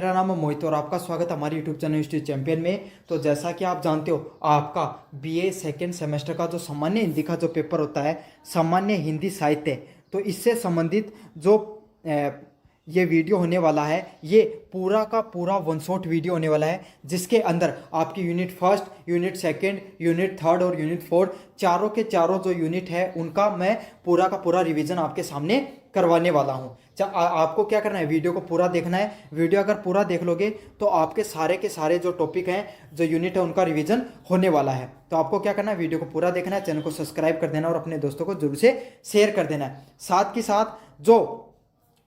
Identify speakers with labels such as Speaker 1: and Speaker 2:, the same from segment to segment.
Speaker 1: मेरा नाम है मोहित और आपका स्वागत है हमारे यूट्यूब चैनल हिस्ट्री चैंपियन में। तो जैसा कि आप जानते हो, आपका बीए सेकेंड सेमेस्टर का जो सामान्य हिंदी का जो पेपर होता है, सामान्य हिंदी साहित्य, तो इससे संबंधित जो ये वीडियो होने वाला है, ये पूरा का पूरा वन शॉट वीडियो होने वाला है, जिसके अंदर आपकी unit first, unit second, unit third और यूनिट फोर्थ, चारों के चारों जो यूनिट है उनका मैं पूरा का पूरा रिवीजन आपके सामने करवाने वाला हूँ। आपको क्या करना है, वीडियो को पूरा देखना है। वीडियो अगर पूरा देख लोगे तो आपके सारे के सारे जो टॉपिक हैं, जो यूनिट है, उनका रिवीजन होने वाला है। तो आपको क्या करना है, वीडियो को पूरा देखना है, चैनल को सब्सक्राइब कर देना और अपने दोस्तों को जरूर से शेयर कर देना है। साथ के साथ जो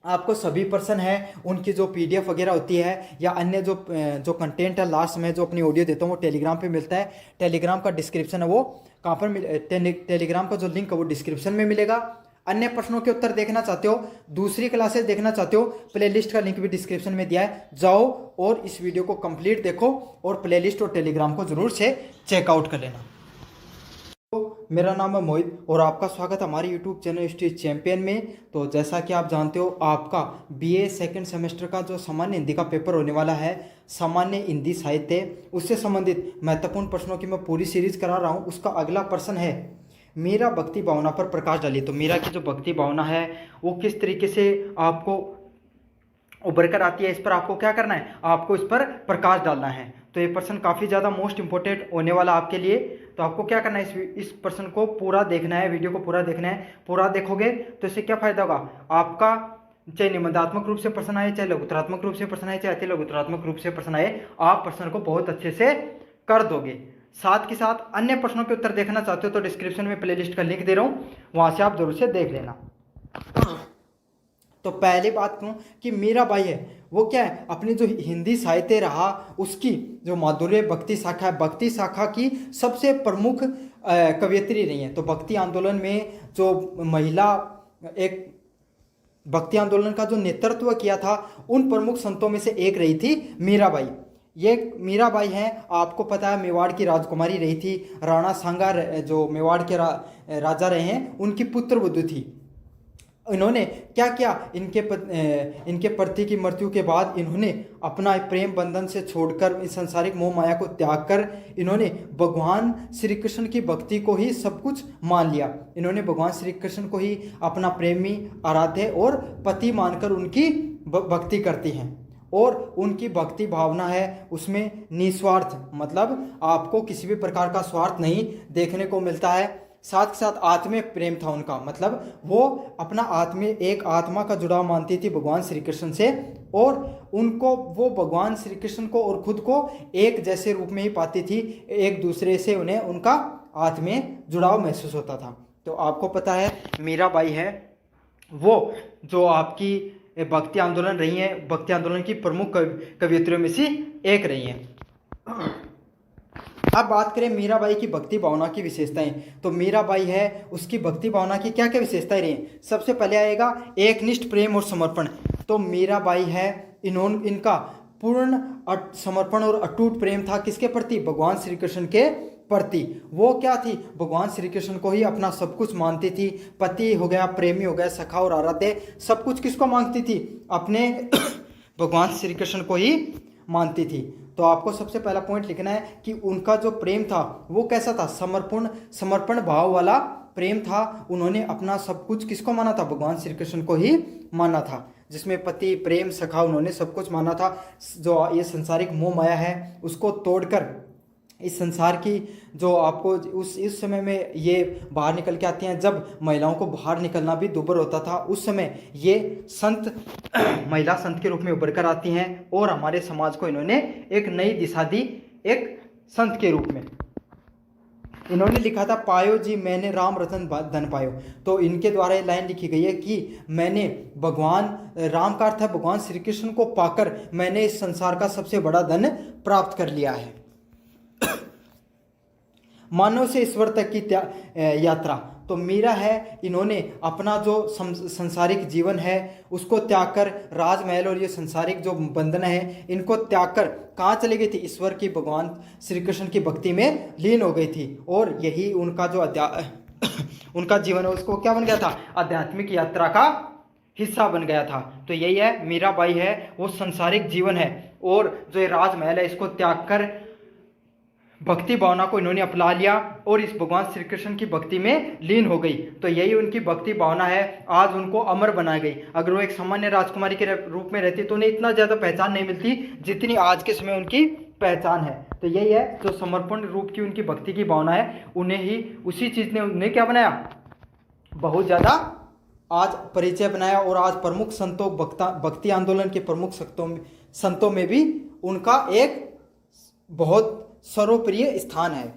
Speaker 1: आपको सभी पर्सन है उनकी जो पीडीएफ वगैरह होती है या अन्य जो कंटेंट है, लास्ट में जो अपनी ऑडियो देता हूँ वो टेलीग्राम पे मिलता है। टेलीग्राम का डिस्क्रिप्शन है वो कहाँ पर टेलीग्राम का जो लिंक है वो डिस्क्रिप्शन में मिलेगा। अन्य प्रश्नों के उत्तर देखना चाहते हो, दूसरी क्लासेस देखना चाहते हो, प्लेलिस्ट का लिंक भी डिस्क्रिप्शन में दिया है, जाओ और इस वीडियो को कंप्लीट देखो और प्लेलिस्ट और टेलीग्राम को जरूर से चेकआउट कर लेना। तो मेरा नाम है मोहित और आपका स्वागत है हमारे यूट्यूब चैनल हिस्ट्री चैंपियन में। तो जैसा कि आप जानते हो, आपका बीए सेकंड सेमेस्टर का जो सामान्य हिंदी का पेपर होने वाला है, सामान्य हिंदी साहित्य, उससे संबंधित महत्वपूर्ण प्रश्नों की मैं पूरी सीरीज करा रहा हूँ। उसका अगला प्रश्न है, मीरा भक्ति भावना पर प्रकाश डालिए। तो मीरा की जो भक्ति भावना है वो किस तरीके से आपको उभर कर आती है, इस पर आपको क्या करना है, आपको इस पर प्रकाश डालना है। तो ये प्रश्न काफ़ी ज़्यादा मोस्ट इंपॉर्टेंट होने वाला आपके लिए। तो आपको क्या करना है, इस प्रश्न को पूरा देखना है, वीडियो को पूरा देखना है। पूरा देखोगे तो इससे क्या फायदा होगा आपका, चाहे निबंधात्मक रूप से प्रश्न आए, चाहे लघुतरात्मक रूप से प्रश्न आए, चाहे अति लघुतरात्मक रूप से प्रश्न आए, आप प्रश्न को बहुत अच्छे से कर दोगे। साथ के साथ अन्य प्रश्नों के उत्तर देखना चाहते हो तो डिस्क्रिप्शन में प्लेलिस्ट का लिंक दे रहा हूँ, वहाँ से आप जरूर से देख लेना। तो पहली बात कहूँ कि मीराबाई है वो क्या है, अपनी जो हिंदी साहित्य रहा उसकी जो माधुर्य भक्ति शाखा है, भक्ति शाखा की सबसे प्रमुख कवयित्री रही है। तो भक्ति आंदोलन में जो महिला, एक भक्ति आंदोलन का जो नेतृत्व किया था, उन प्रमुख संतों में से एक रही थी मीराबाई। ये मीराबाई हैं, आपको पता है मेवाड़ की राजकुमारी रही थी। राणा सांगा जो मेवाड़ के राजा रहे हैं, उनकी पुत्र वधू थी। इन्होंने क्या किया, इनके पति की मृत्यु के बाद इन्होंने अपना प्रेम बंधन से छोड़कर, इस संसारिक मोह माया को त्याग कर, इन्होंने भगवान श्री कृष्ण की भक्ति को ही सब कुछ मान लिया। इन्होंने भगवान श्री कृष्ण को ही अपना प्रेमी, आराध्य और पति मानकर उनकी भक्ति करती हैं। और उनकी भक्ति भावना है उसमें निस्वार्थ, मतलब आपको किसी भी प्रकार का स्वार्थ नहीं देखने को मिलता है। साथ के साथ आत्मीय प्रेम था उनका, मतलब वो अपना आत्मीय, एक आत्मा का जुड़ाव मानती थी भगवान श्री कृष्ण से, और उनको वो भगवान श्री कृष्ण को और खुद को एक जैसे रूप में ही पाती थी। एक दूसरे से उन्हें उनका आत्मीय जुड़ाव महसूस होता था। तो आपको पता है मीराबाई है वो जो आपकी भक्ति आंदोलन रही है, भक्ति आंदोलन की प्रमुख कवयित्रियों में से एक रही हैं। अब बात करें मीराबाई की भक्ति भावना की विशेषताएं, तो मीराबाई है उसकी भक्ति भावना की क्या क्या विशेषताएं रही हैं। सबसे पहले आएगा एकनिष्ठ प्रेम और समर्पण। तो मीराबाई है, इनका पूर्ण समर्पण और अटूट प्रेम था किसके प्रति, भगवान श्री कृष्ण के प्रति। वो क्या थी, भगवान श्री कृष्ण को ही अपना सब कुछ मानती थी। पति हो गया, प्रेमी हो गया, सखा और आराध्य, सब कुछ किसको मांगती थी, अपने भगवान श्री कृष्ण को ही मानती थी। तो आपको सबसे पहला पॉइंट लिखना है कि उनका जो प्रेम था वो कैसा था, समर्पण भाव वाला प्रेम था। उन्होंने अपना सब कुछ किसको माना था, भगवान श्री कृष्ण को ही माना था, जिसमें पति, प्रेम, सखा, उन्होंने सब कुछ माना था। जो ये संसारिक मोह माया है उसको तोड़कर इस संसार की जो आपको इस समय में ये बाहर निकल के आती हैं, जब महिलाओं को बाहर निकलना भी दुर्भर होता था, उस समय ये संत महिला संत के रूप में उभर कर आती हैं और हमारे समाज को इन्होंने एक नई दिशा दी, एक संत के रूप में। इन्होंने लिखा था, पायो जी मैंने राम रतन धन पायो। तो इनके द्वारा ये लाइन लिखी गई है कि मैंने भगवान, राम का अर्थ है भगवान श्री कृष्ण को पाकर मैंने इस संसार का सबसे बड़ा धन प्राप्त कर लिया है। मानव से ईश्वर तक की यात्रा। तो मीरा है, इन्होंने अपना जो संसारिक जीवन है उसको त्याग कर, राजमहल और ये संसारिक जो बंधन है इनको त्याग कर कहाँ चली गई थी, ईश्वर की, भगवान श्री कृष्ण की भक्ति में लीन हो गई थी। और यही उनका जो उनका जीवन है उसको क्या बन गया था, आध्यात्मिक यात्रा का हिस्सा बन गया था। तो यही है, मीराबाई है वो संसारिक जीवन है और जो ये राजमहल है इसको त्याग कर भक्ति भावना को इन्होंने अपना लिया और इस भगवान श्री कृष्ण की भक्ति में लीन हो गई। तो यही उनकी भक्ति भावना है, आज उनको अमर बनाई गई। अगर वो एक सामान्य राजकुमारी के रूप में रहती तो उन्हें इतना ज़्यादा पहचान नहीं मिलती जितनी आज के समय उनकी पहचान है। तो यही है, जो समर्पण रूप की उनकी भक्ति की भावना है, उन्हें ही उसी चीज़ ने उन्हें क्या बनाया, बहुत ज़्यादा आज परिचय बनाया। और आज प्रमुख संतों भक्ति आंदोलन के प्रमुख संतों में भी उनका एक बहुत सर्वप्रिय स्थान है।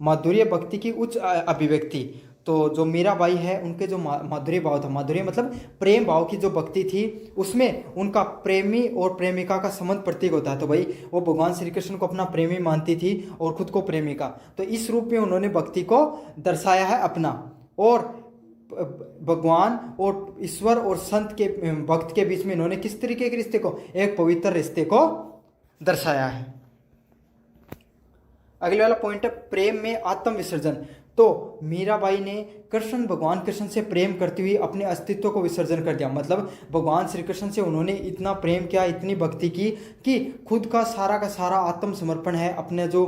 Speaker 1: माधुर्य भक्ति की उच्च अभिव्यक्ति। तो जो मीराबाई है उनके जो माधुर्य भाव था, माधुर्य मतलब प्रेम भाव की जो भक्ति थी, उसमें उनका प्रेमी और प्रेमिका का संबंध प्रतीक होता है। तो भाई वो भगवान श्री कृष्ण को अपना प्रेमी मानती थी और खुद को प्रेमिका। तो इस रूप में उन्होंने भक्ति को दर्शाया है अपना। और भगवान और ईश्वर और संत के भक्त के बीच में इन्होंने किस तरीके के रिश्ते को, एक पवित्र रिश्ते को दर्शाया है। अगले वाला पॉइंट है प्रेम में आत्म विसर्जन। तो मीराबाई ने भगवान कृष्ण से प्रेम करती हुई अपने अस्तित्व को विसर्जन कर दिया। मतलब भगवान श्री कृष्ण से उन्होंने इतना प्रेम किया, इतनी भक्ति की कि खुद का सारा आत्मसमर्पण है, अपने जो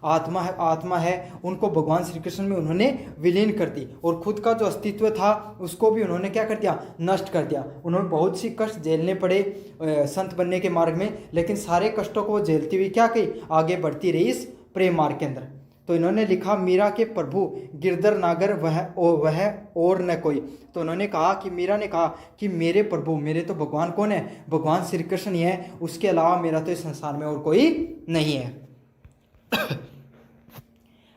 Speaker 1: आत्मा है उनको भगवान श्री कृष्ण में उन्होंने विलीन कर दी। और खुद का जो अस्तित्व था उसको भी उन्होंने क्या कर दिया, नष्ट कर दिया। उन्होंने बहुत सी कष्ट झेलने पड़े संत बनने के मार्ग में, लेकिन सारे कष्टों को वो झेलती हुई क्या की, आगे बढ़ती रही इस प्रेम मार्ग के अंदर। तो इन्होंने लिखा, मीरा के प्रभु गिरधर नागर वह और न कोई। तो उन्होंने कहा कि मीरा ने कहा कि मेरे प्रभु, मेरे तो भगवान कौन है, भगवान श्री कृष्ण ही है, उसके अलावा मेरा तो इस संसार में और कोई नहीं है।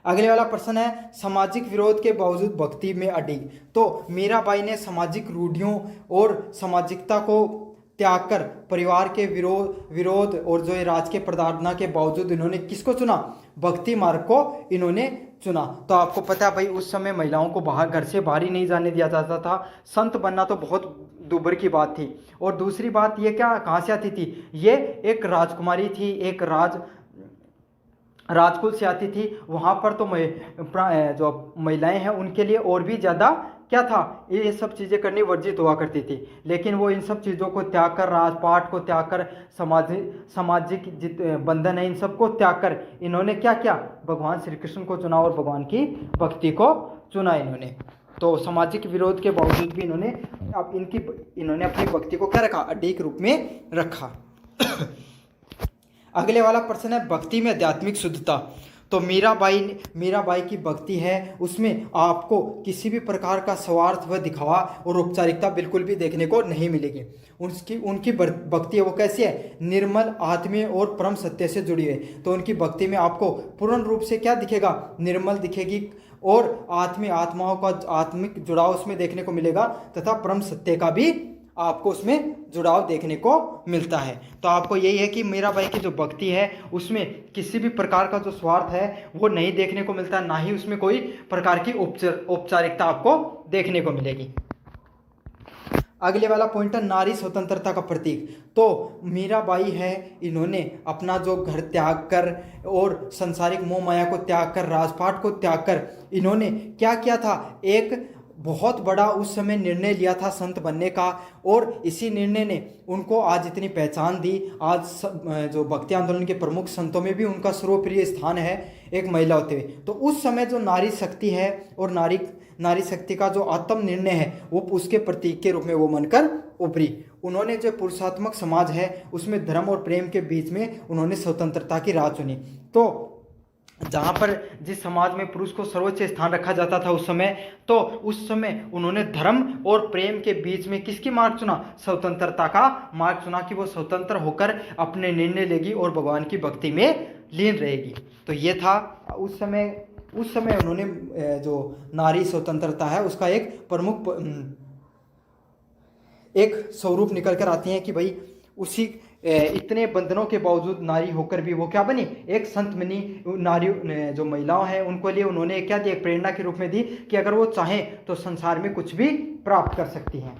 Speaker 1: अगले वाला प्रश्न है सामाजिक विरोध के बावजूद भक्ति में अडिग। तो मीराबाई ने सामाजिक रूढ़ियों और सामाजिकता को त्याग कर परिवार के विरोध और जो राजकीय प्रताड़ना के बावजूद इन्होंने किसको चुना, भक्ति मार्ग को इन्होंने चुना। तो आपको पता है भाई उस समय महिलाओं को घर से बाहर ही नहीं जाने दिया जाता था। संत बनना तो बहुत दूभर की बात थी। और दूसरी बात ये क्या कहाँ से आती थी, ये एक राजकुमारी थी, एक राजकुल से आती थी। वहाँ पर तो जो महिलाएं हैं उनके लिए और भी ज़्यादा क्या था, ये सब चीज़ें करनी वर्जित हुआ करती थी। लेकिन वो इन सब चीज़ों को त्याग कर, राजपाट को त्याग कर, सामाजिक बंधन है इन सब को त्याग कर इन्होंने क्या किया, भगवान श्री कृष्ण को चुना और भगवान की भक्ति को चुना इन्होंने। तो सामाजिक विरोध के बावजूद भी इन्होंने अपनी भक्ति को क्या रखा, अडिग रूप में रखा। अगले वाला प्रश्न है भक्ति में आध्यात्मिक शुद्धता। तो मीराबाई की भक्ति है उसमें आपको किसी भी प्रकार का स्वार्थ व दिखावा और औपचारिकता बिल्कुल भी देखने को नहीं मिलेगी। उनकी भक्ति है वो कैसी है, निर्मल, आत्मीय और परम सत्य से जुड़ी है। तो उनकी भक्ति में आपको पूर्ण रूप से क्या दिखेगा, निर्मल दिखेगी और आत्माओं का आत्मिक जुड़ाव उसमें देखने को मिलेगा तथा परम सत्य का भी आपको उसमें जुड़ाव देखने को मिलता है। तो आपको यही है कि मीराबाई की जो भक्ति है उसमें किसी भी प्रकार का जो स्वार्थ है वो नहीं देखने को मिलता, ना ही उसमें कोई प्रकार की औपचारिकता आपको देखने को मिलेगी। अगले वाला पॉइंट है नारी स्वतंत्रता का प्रतीक। तो मीराबाई है, इन्होंने अपना जो घर त्याग कर और संसारिक मोह माया को त्याग कर, राजपाट को त्याग कर इन्होंने क्या किया था, एक बहुत बड़ा उस समय निर्णय लिया था संत बनने का। और इसी निर्णय ने उनको आज इतनी पहचान दी। आज जो भक्ति आंदोलन के प्रमुख संतों में भी उनका सर्वप्रिय स्थान है एक महिला होते हुए। तो उस समय जो नारी शक्ति है और नारी शक्ति का जो आत्म निर्णय है वो उसके प्रतीक के रूप में वो बनकर उभरी। उन्होंने जो पुरुषात्मक समाज है उसमें धर्म और प्रेम के बीच में उन्होंने स्वतंत्रता की राह चुनी। तो जहाँ पर जिस समाज में पुरुष को सर्वोच्च स्थान रखा जाता था उस समय, तो उस समय उन्होंने धर्म और प्रेम के बीच में किसकी मार्ग चुना, स्वतंत्रता का मार्ग चुना कि वो स्वतंत्र होकर अपने निर्णय लेगी और भगवान की भक्ति में लीन रहेगी। तो ये था उस समय उन्होंने जो नारी स्वतंत्रता है उसका एक प्रमुख एक स्वरूप निकल कर आती है कि भाई उसी इतने बंधनों के बावजूद नारी होकर भी वो क्या बनी, एक संत बनी। नारी जो महिलाओं हैं उनको लिए उन्होंने क्या दी, एक प्रेरणा के रूप में दी कि अगर वो चाहें तो संसार में कुछ भी प्राप्त कर सकती हैं।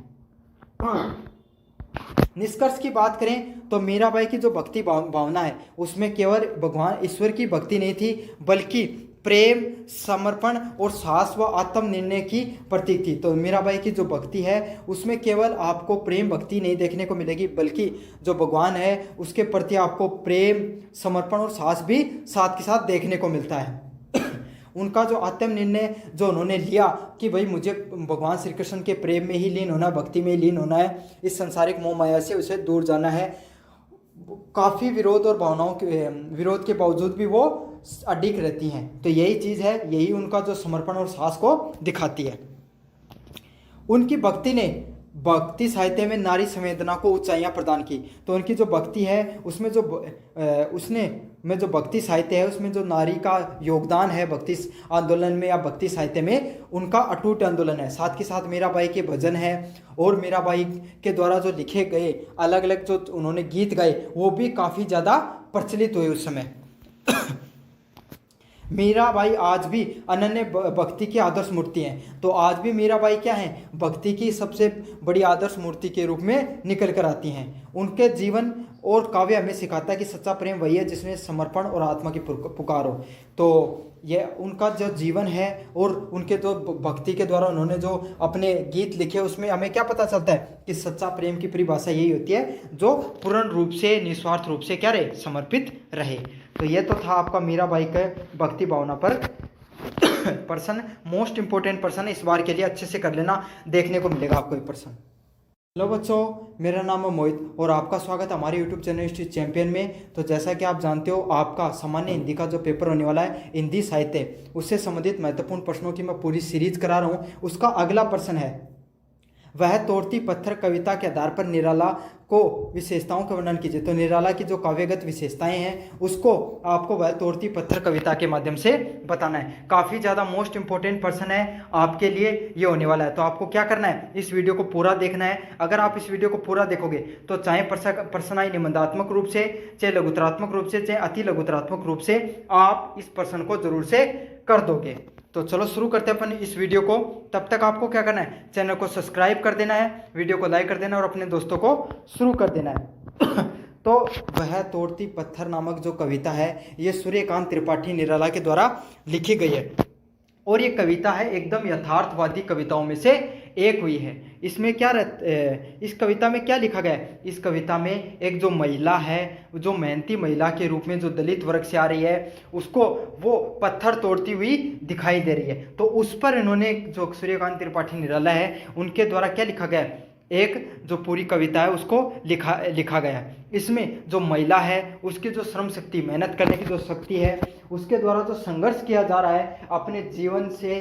Speaker 1: निष्कर्ष की बात करें तो मीराबाई की जो भक्ति भावना है उसमें केवल भगवान ईश्वर की भक्ति नहीं थी, बल्कि प्रेम, समर्पण और साहस व आत्मनिर्णय की प्रतीक थी। तो मीराबाई की जो भक्ति है उसमें केवल आपको प्रेम भक्ति नहीं देखने को मिलेगी, बल्कि जो भगवान है उसके प्रति आपको प्रेम, समर्पण और साहस भी साथ के साथ देखने को मिलता है। उनका जो आत्मनिर्णय जो उन्होंने लिया कि भाई मुझे भगवान श्री कृष्ण के प्रेम में ही लीन होना, भक्ति में ही लीन होना है, इस संसारिक मोह माया से उसे दूर जाना है, काफ़ी विरोध और भावनाओं के विरोध के बावजूद भी वो अडिग रहती हैं। तो यही चीज़ है, यही उनका जो समर्पण और साहस को दिखाती है। उनकी भक्ति ने भक्ति साहित्य में नारी संवेदना को ऊंचाइयां प्रदान की। तो उनकी जो भक्ति है उसमें जो भक्ति साहित्य है उसमें जो नारी का योगदान है भक्ति आंदोलन में या भक्ति साहित्य में, उनका अटूट आंदोलन है। साथ के साथ मीराबाई के भजन है और मीराबाई के द्वारा जो लिखे गए अलग अलग जो उन्होंने गीत गाए वो भी काफ़ी ज़्यादा प्रचलित हुए उस समय। मीराबाई आज भी अनन्य भक्ति की आदर्श मूर्ति हैं। तो आज भी मीराबाई क्या हैं, भक्ति की सबसे बड़ी आदर्श मूर्ति के रूप में निकल कर आती हैं। उनके जीवन और काव्य हमें सिखाता है कि सच्चा प्रेम वही है जिसमें समर्पण और आत्मा की पुकार हो। तो ये उनका जो जीवन है और उनके जो भक्ति के द्वारा उन्होंने जो अपने गीत लिखे उसमें हमें क्या पता चलता है कि सच्चा प्रेम की परिभाषा यही होती है जो पूर्ण रूप से निस्वार्थ रूप से क्या रहे, समर्पित रहे। तो ये तो था आपका मीराबाई के भक्ति भावना पर पर्सन। मोस्ट इंपॉर्टेंट पर्सन इस बार के लिए अच्छे से कर लेना, देखने को मिलेगा आपको ये पर्सन। हेलो बच्चों, मेरा नाम है मोहित और आपका स्वागत है हमारे यूट्यूब चैनल हिस्ट्री चैंपियन में। तो जैसा कि आप जानते हो आपका सामान्य हिंदी का जो पेपर होने वाला है हिंदी साहित्य, उससे संबंधित महत्वपूर्ण प्रश्नों की मैं पूरी सीरीज करा रहा हूँ। उसका अगला प्रश्न है, वह तोड़ती पत्थर कविता के आधार पर निराला को विशेषताओं का वर्णन कीजिए। तो निराला की जो काव्यगत विशेषताएं हैं उसको आपको वह तोड़ती पत्थर कविता के माध्यम से बताना है। काफ़ी ज़्यादा मोस्ट इंपॉर्टेंट पर्सन है आपके लिए ये होने वाला है। तो आपको क्या करना है, इस वीडियो को पूरा देखना है। अगर आप इस वीडियो को पूरा देखोगे तो चाहे पर्सन आई निबंधात्मक रूप से, चाहे लघुतरात्मक रूप से, चाहे अति लघुतरात्मक रूप से, आप इस प्रश्न को जरूर से कर दोगे। तो चलो शुरू करते हैं अपन इस वीडियो को। तब तक आपको क्या करना है, चैनल को सब्सक्राइब कर देना है, वीडियो को लाइक कर देना और अपने दोस्तों को शुरू कर देना है। तो वह तोड़ती पत्थर नामक जो कविता है ये सूर्यकांत त्रिपाठी निराला के द्वारा लिखी गई है और ये कविता है एकदम यथार्थवादी कविताओं में से एक हुई है। इसमें क्या इस कविता में क्या लिखा गया है, इस कविता में एक जो महिला है, जो मेहनती महिला के रूप में जो दलित वर्ग से आ रही है, उसको वो पत्थर तोड़ती हुई दिखाई दे रही है। तो उस पर इन्होंने जो सूर्यकांत त्रिपाठी निराला है उनके द्वारा क्या लिखा गया है, एक जो पूरी कविता है उसको लिखा गया है। इसमें जो महिला है उसकी जो श्रम शक्ति, मेहनत करने की जो शक्ति है, उसके द्वारा जो संघर्ष किया जा रहा है अपने जीवन से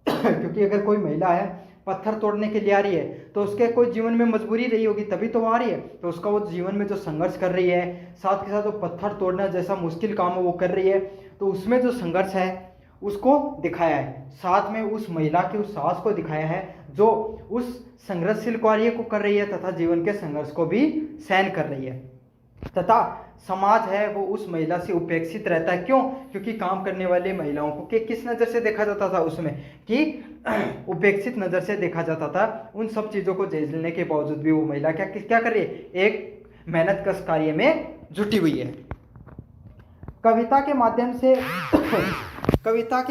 Speaker 1: क्योंकि अगर कोई महिला है पत्थर तोड़ने के लिए आ रही है तो उसके कोई जीवन में मजबूरी रही होगी तभी तो वो आ रही है। तो उसका वो जीवन में जो संघर्ष कर रही है, साथ के साथ जो पत्थर तोड़ना जैसा मुश्किल काम है वो कर रही है, तो उसमें जो संघर्ष है उसको दिखाया है। साथ में उस महिला के उस साहस को दिखाया है जो उस संघर्षशील कार्य को कर रही है तथा जीवन के संघर्ष को भी सहन कर रही है। तथा समाज है वो उस महिला से उपेक्षित रहता है। क्यों? क्योंकि काम करने वाली महिलाओं को किस नज़र से देखा जाता था उसमें, कि उपेक्षित नज़र से देखा जाता था। उन सब चीज़ों को झेलने के बावजूद भी वो महिला क्या कर रही है, एक मेहनत कश कार्य में जुटी हुई है। कविता के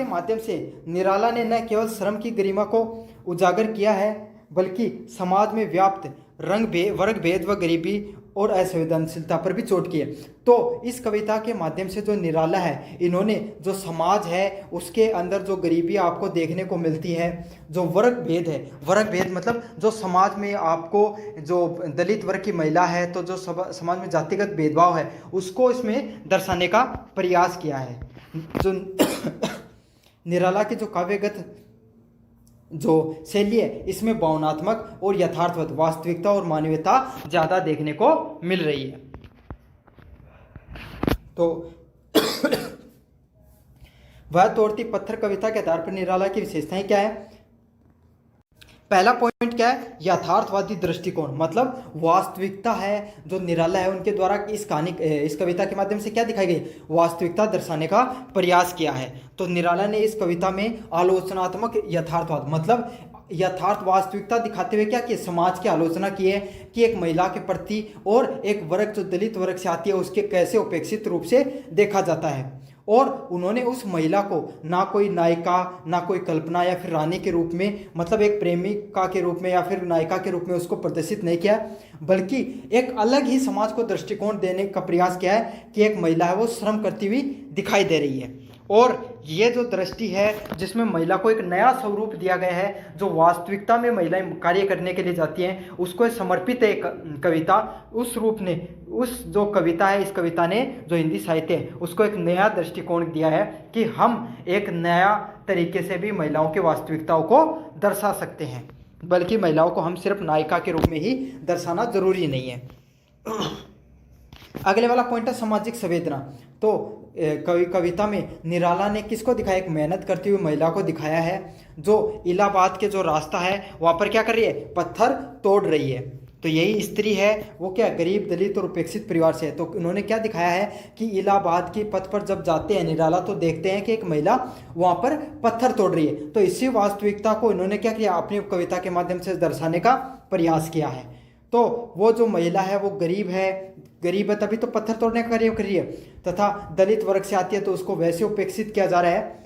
Speaker 1: माध्यम से निराला ने न केवल श्रम की गरिमा को उजागर किया है बल्कि समाज में व्याप्त वर्ग भेद व गरीबी और असंवेदनशीलता पर भी चोट की है। तो इस कविता के माध्यम से जो निराला है, इन्होंने जो समाज है उसके अंदर जो गरीबी आपको देखने को मिलती है, जो वर्ग भेद मतलब जो समाज में आपको जो दलित वर्ग की महिला है तो जो समाज में जातिगत भेदभाव है उसको इसमें दर्शाने का प्रयास किया है। जो निराला की जो काव्यगत जो शैली है इसमें भावनात्मक और यथार्थवाद, वास्तविकता और मानवीयता ज़्यादा देखने को मिल रही है। तो वह तोड़ती पत्थर कविता के आधार पर निराला की विशेषताएं क्या है? पहला पॉइंट क्या है, यथार्थवादी दृष्टिकोण, मतलब वास्तविकता है जो निराला है उनके द्वारा इस कविता के माध्यम से क्या दिखाई गई, वास्तविकता दर्शाने का प्रयास किया है। तो निराला ने इस कविता में आलोचनात्मक यथार्थवाद मतलब यथार्थ वास्तविकता दिखाते हुए क्या किया, समाज की आलोचना की है कि एक महिला के प्रति और एक वर्ग जो दलित वर्ग से आती है उसके कैसे उपेक्षित रूप से देखा जाता है। और उन्होंने उस महिला को ना कोई नायिका, ना कोई कल्पना या फिर रानी के रूप में, मतलब एक प्रेमिका के रूप में या फिर नायिका के रूप में उसको प्रदर्शित नहीं किया, बल्कि एक अलग ही समाज को दृष्टिकोण देने का प्रयास किया है कि एक महिला है वो श्रम करती हुई दिखाई दे रही है। और ये जो दृष्टि है जिसमें महिला को एक नया स्वरूप दिया गया है, जो वास्तविकता में महिलाएं कार्य करने के लिए जाती हैं, उसको समर्पित एक कविता, उस रूप ने, उस जो कविता है, इस कविता ने जो हिंदी साहित्य है उसको एक नया दृष्टिकोण दिया है कि हम एक नया तरीके से भी महिलाओं की वास्तविकताओं को दर्शा सकते हैं, बल्कि महिलाओं को हम सिर्फ नायिका के रूप में ही दर्शाना जरूरी नहीं है। अगले वाला पॉइंट है सामाजिक संवेदना। तो कविता में निराला ने किसको दिखाया, एक मेहनत करती हुई महिला को दिखाया है, जो इलाहाबाद के जो रास्ता है वहाँ पर क्या कर रही है, पत्थर तोड़ रही है। तो यही स्त्री है, वो क्या गरीब, दलित और उपेक्षित परिवार से है। तो उन्होंने क्या दिखाया है कि इलाहाबाद के पथ पर जब जाते हैं निराला, तो देखते हैं कि एक महिला वहाँ पर पत्थर तोड़ रही है। तो इसी वास्तविकता को इन्होंने क्या किया, अपनी कविता के माध्यम से दर्शाने का प्रयास किया है। तो वो जो महिला है वो गरीब है तभी तो पत्थर तोड़ने का कार्य कर रही है, तथा दलित वर्ग से आती है तो उसको वैसे उपेक्षित किया जा रहा है।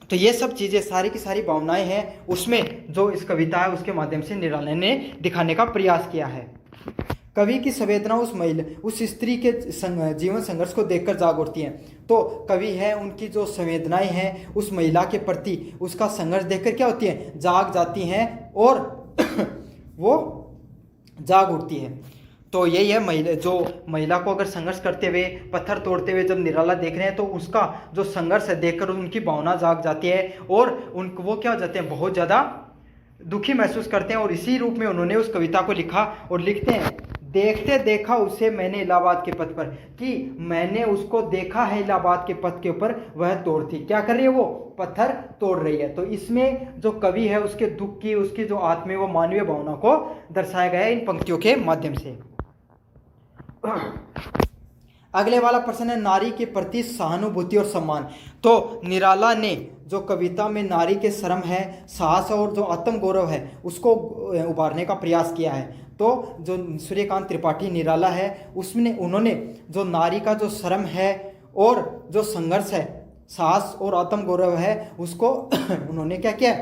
Speaker 1: तो ये सब चीज़ें, सारी की सारी भावनाएं हैं उसमें, जो इस कविता है उसके माध्यम से निराला ने दिखाने का प्रयास किया है। कवि की संवेदना उस महिला, उस स्त्री के जीवन संघर्ष को देखकर जाग उठती हैं। तो कवि है, उनकी जो संवेदनाएं हैं उस महिला के प्रति, उसका संघर्ष देखकर क्या होती है, जाग जाती हैं और वो जाग उठती है। तो यही है, महिला को अगर संघर्ष करते हुए, पत्थर तोड़ते हुए जब निराला देख रहे हैं, तो उसका जो संघर्ष है देखकर उनकी भावना जाग जाती है और उनको वो क्या हो जाते हैं, बहुत ज़्यादा दुखी महसूस करते हैं। और इसी रूप में उन्होंने उस कविता को लिखा और लिखते हैं, देखते देखा उसे मैंने इलाहाबाद के पथ पर, कि मैंने उसको देखा है इलाहाबाद के पथ के ऊपर, वह तोड़ती, क्या कर रही है, वो पत्थर तोड़ रही है। तो इसमें जो कवि है उसके दुख की, उसकी जो आत्मीय व मानवीय भावना को दर्शाया गया है इन पंक्तियों के माध्यम से। अगले वाला प्रश्न है नारी के प्रति सहानुभूति और सम्मान। तो निराला ने जो कविता में नारी के श्रम है, साहस और जो आत्म गौरव है उसको उभारने का प्रयास किया है। तो जो सूर्यकांत त्रिपाठी निराला है उसमें उन्होंने जो नारी का जो श्रम है और जो संघर्ष है, साहस और आत्म गौरव है, उसको उन्होंने क्या किया,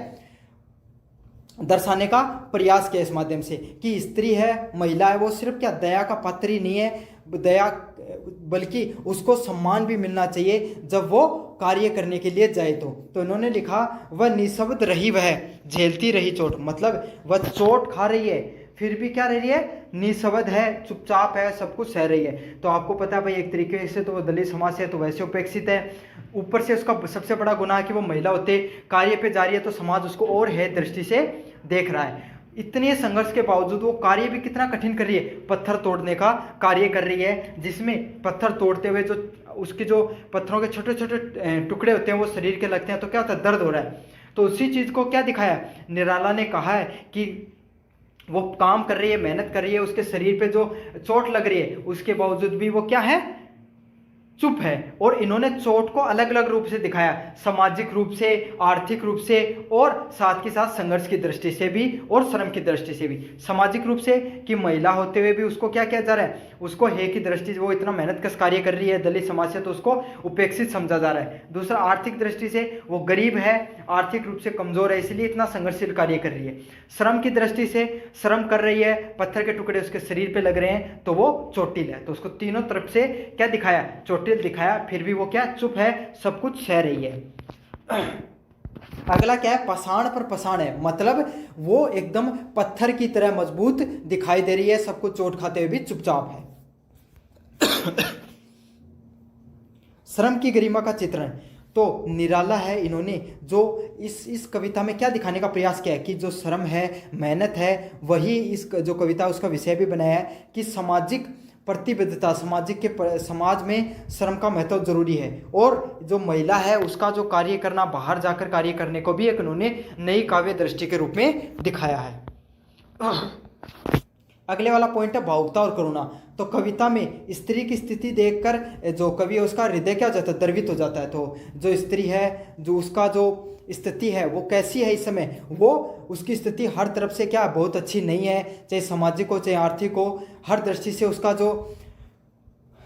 Speaker 1: दर्शाने का प्रयास किया इस माध्यम से, कि स्त्री है, महिला है, वो सिर्फ क्या दया का पात्र ही नहीं है, बल्कि उसको सम्मान भी मिलना चाहिए जब वो कार्य करने के लिए जाए। तो इन्होंने लिखा, वह निशब्द रही, वह झेलती रही चोट, मतलब वह चोट खा रही है फिर भी क्या रह रही है, निशब्द है, चुपचाप है, सब कुछ सह रही है। तो आपको पता है भाई, एक तरीके से तो वो दलित समाज से है तो वैसे उपेक्षित है, ऊपर से उसका सबसे बड़ा गुनाह है कि वो महिला होते कार्य पे जा रही है, तो समाज उसको और है दृष्टि से देख रहा है। इतने संघर्ष के बावजूद वो कार्य भी कितना कठिन कर रही है, पत्थर तोड़ने का कार्य कर रही है, जिसमें पत्थर तोड़ते हुए जो उसके जो पत्थरों के छोटे छोटे टुकड़े होते हैं वो शरीर के लगते हैं, तो क्या होता है, दर्द हो रहा है। तो उसी चीज़ को क्या दिखाया, निराला ने कहा है कि वो काम कर रही है, मेहनत कर रही है, उसके शरीर पे जो चोट लग रही है उसके बावजूद भी वो क्या है, चुप है। और इन्होंने चोट को अलग अलग रूप से दिखाया, सामाजिक रूप से, आर्थिक रूप से और साथ के साथ संघर्ष की दृष्टि से भी और श्रम की दृष्टि से भी। सामाजिक रूप से कि महिला होते हुए भी उसको क्या किया जा रहा है, उसको हे की दृष्टि से, वो इतना मेहनत कश कार्य कर रही है दलित समाज से, तो उसको उपेक्षित समझा जा रहा है। दूसरा, आर्थिक दृष्टि से वो गरीब है, आर्थिक रूप से कमजोर है, इसलिए इतना संघर्षशील कार्य कर रही है। श्रम की दृष्टि से श्रम कर रही है, पत्थर के टुकड़े उसके शरीर पे लग रहे हैं तो वो चोटिल है, तो उसको तीनों तरफ से क्या दिखाया, चोटिल दिखाया, फिर भी वो क्या, चुप है, सब कुछ सह रही है। अगला क्या है, पाषाण पर पाषाण है, मतलब वो एकदम पत्थर की तरह मजबूत दिखाई दे रही है, सब कुछ चोट खाते हुए भी चुपचाप है। श्रम की गरिमा का चित्रण। तो निराला है, इन्होंने जो इस कविता में क्या दिखाने का प्रयास किया है कि जो श्रम है, मेहनत है, वही इस जो कविता उसका विषय भी बनाया है कि सामाजिक प्रतिबद्धता, समाज में श्रम का महत्व जरूरी है, और जो महिला है उसका जो कार्य करना, बाहर जाकर कार्य करने को भी एक उन्होंने नई काव्य दृष्टि के रूप में दिखाया है। अगले वाला पॉइंट है भावुकता और करुणा। तो कविता में स्त्री की स्थिति देखकर जो कवि है उसका हृदय क्या हो जाता है, द्रवित हो जाता है। तो जो स्त्री है, जो उसका जो स्थिति है वो कैसी है इस समय, वो उसकी स्थिति हर तरफ से क्या बहुत अच्छी नहीं है, चाहे सामाजिक हो चाहे आर्थिक हो, हर दृष्टि से उसका जो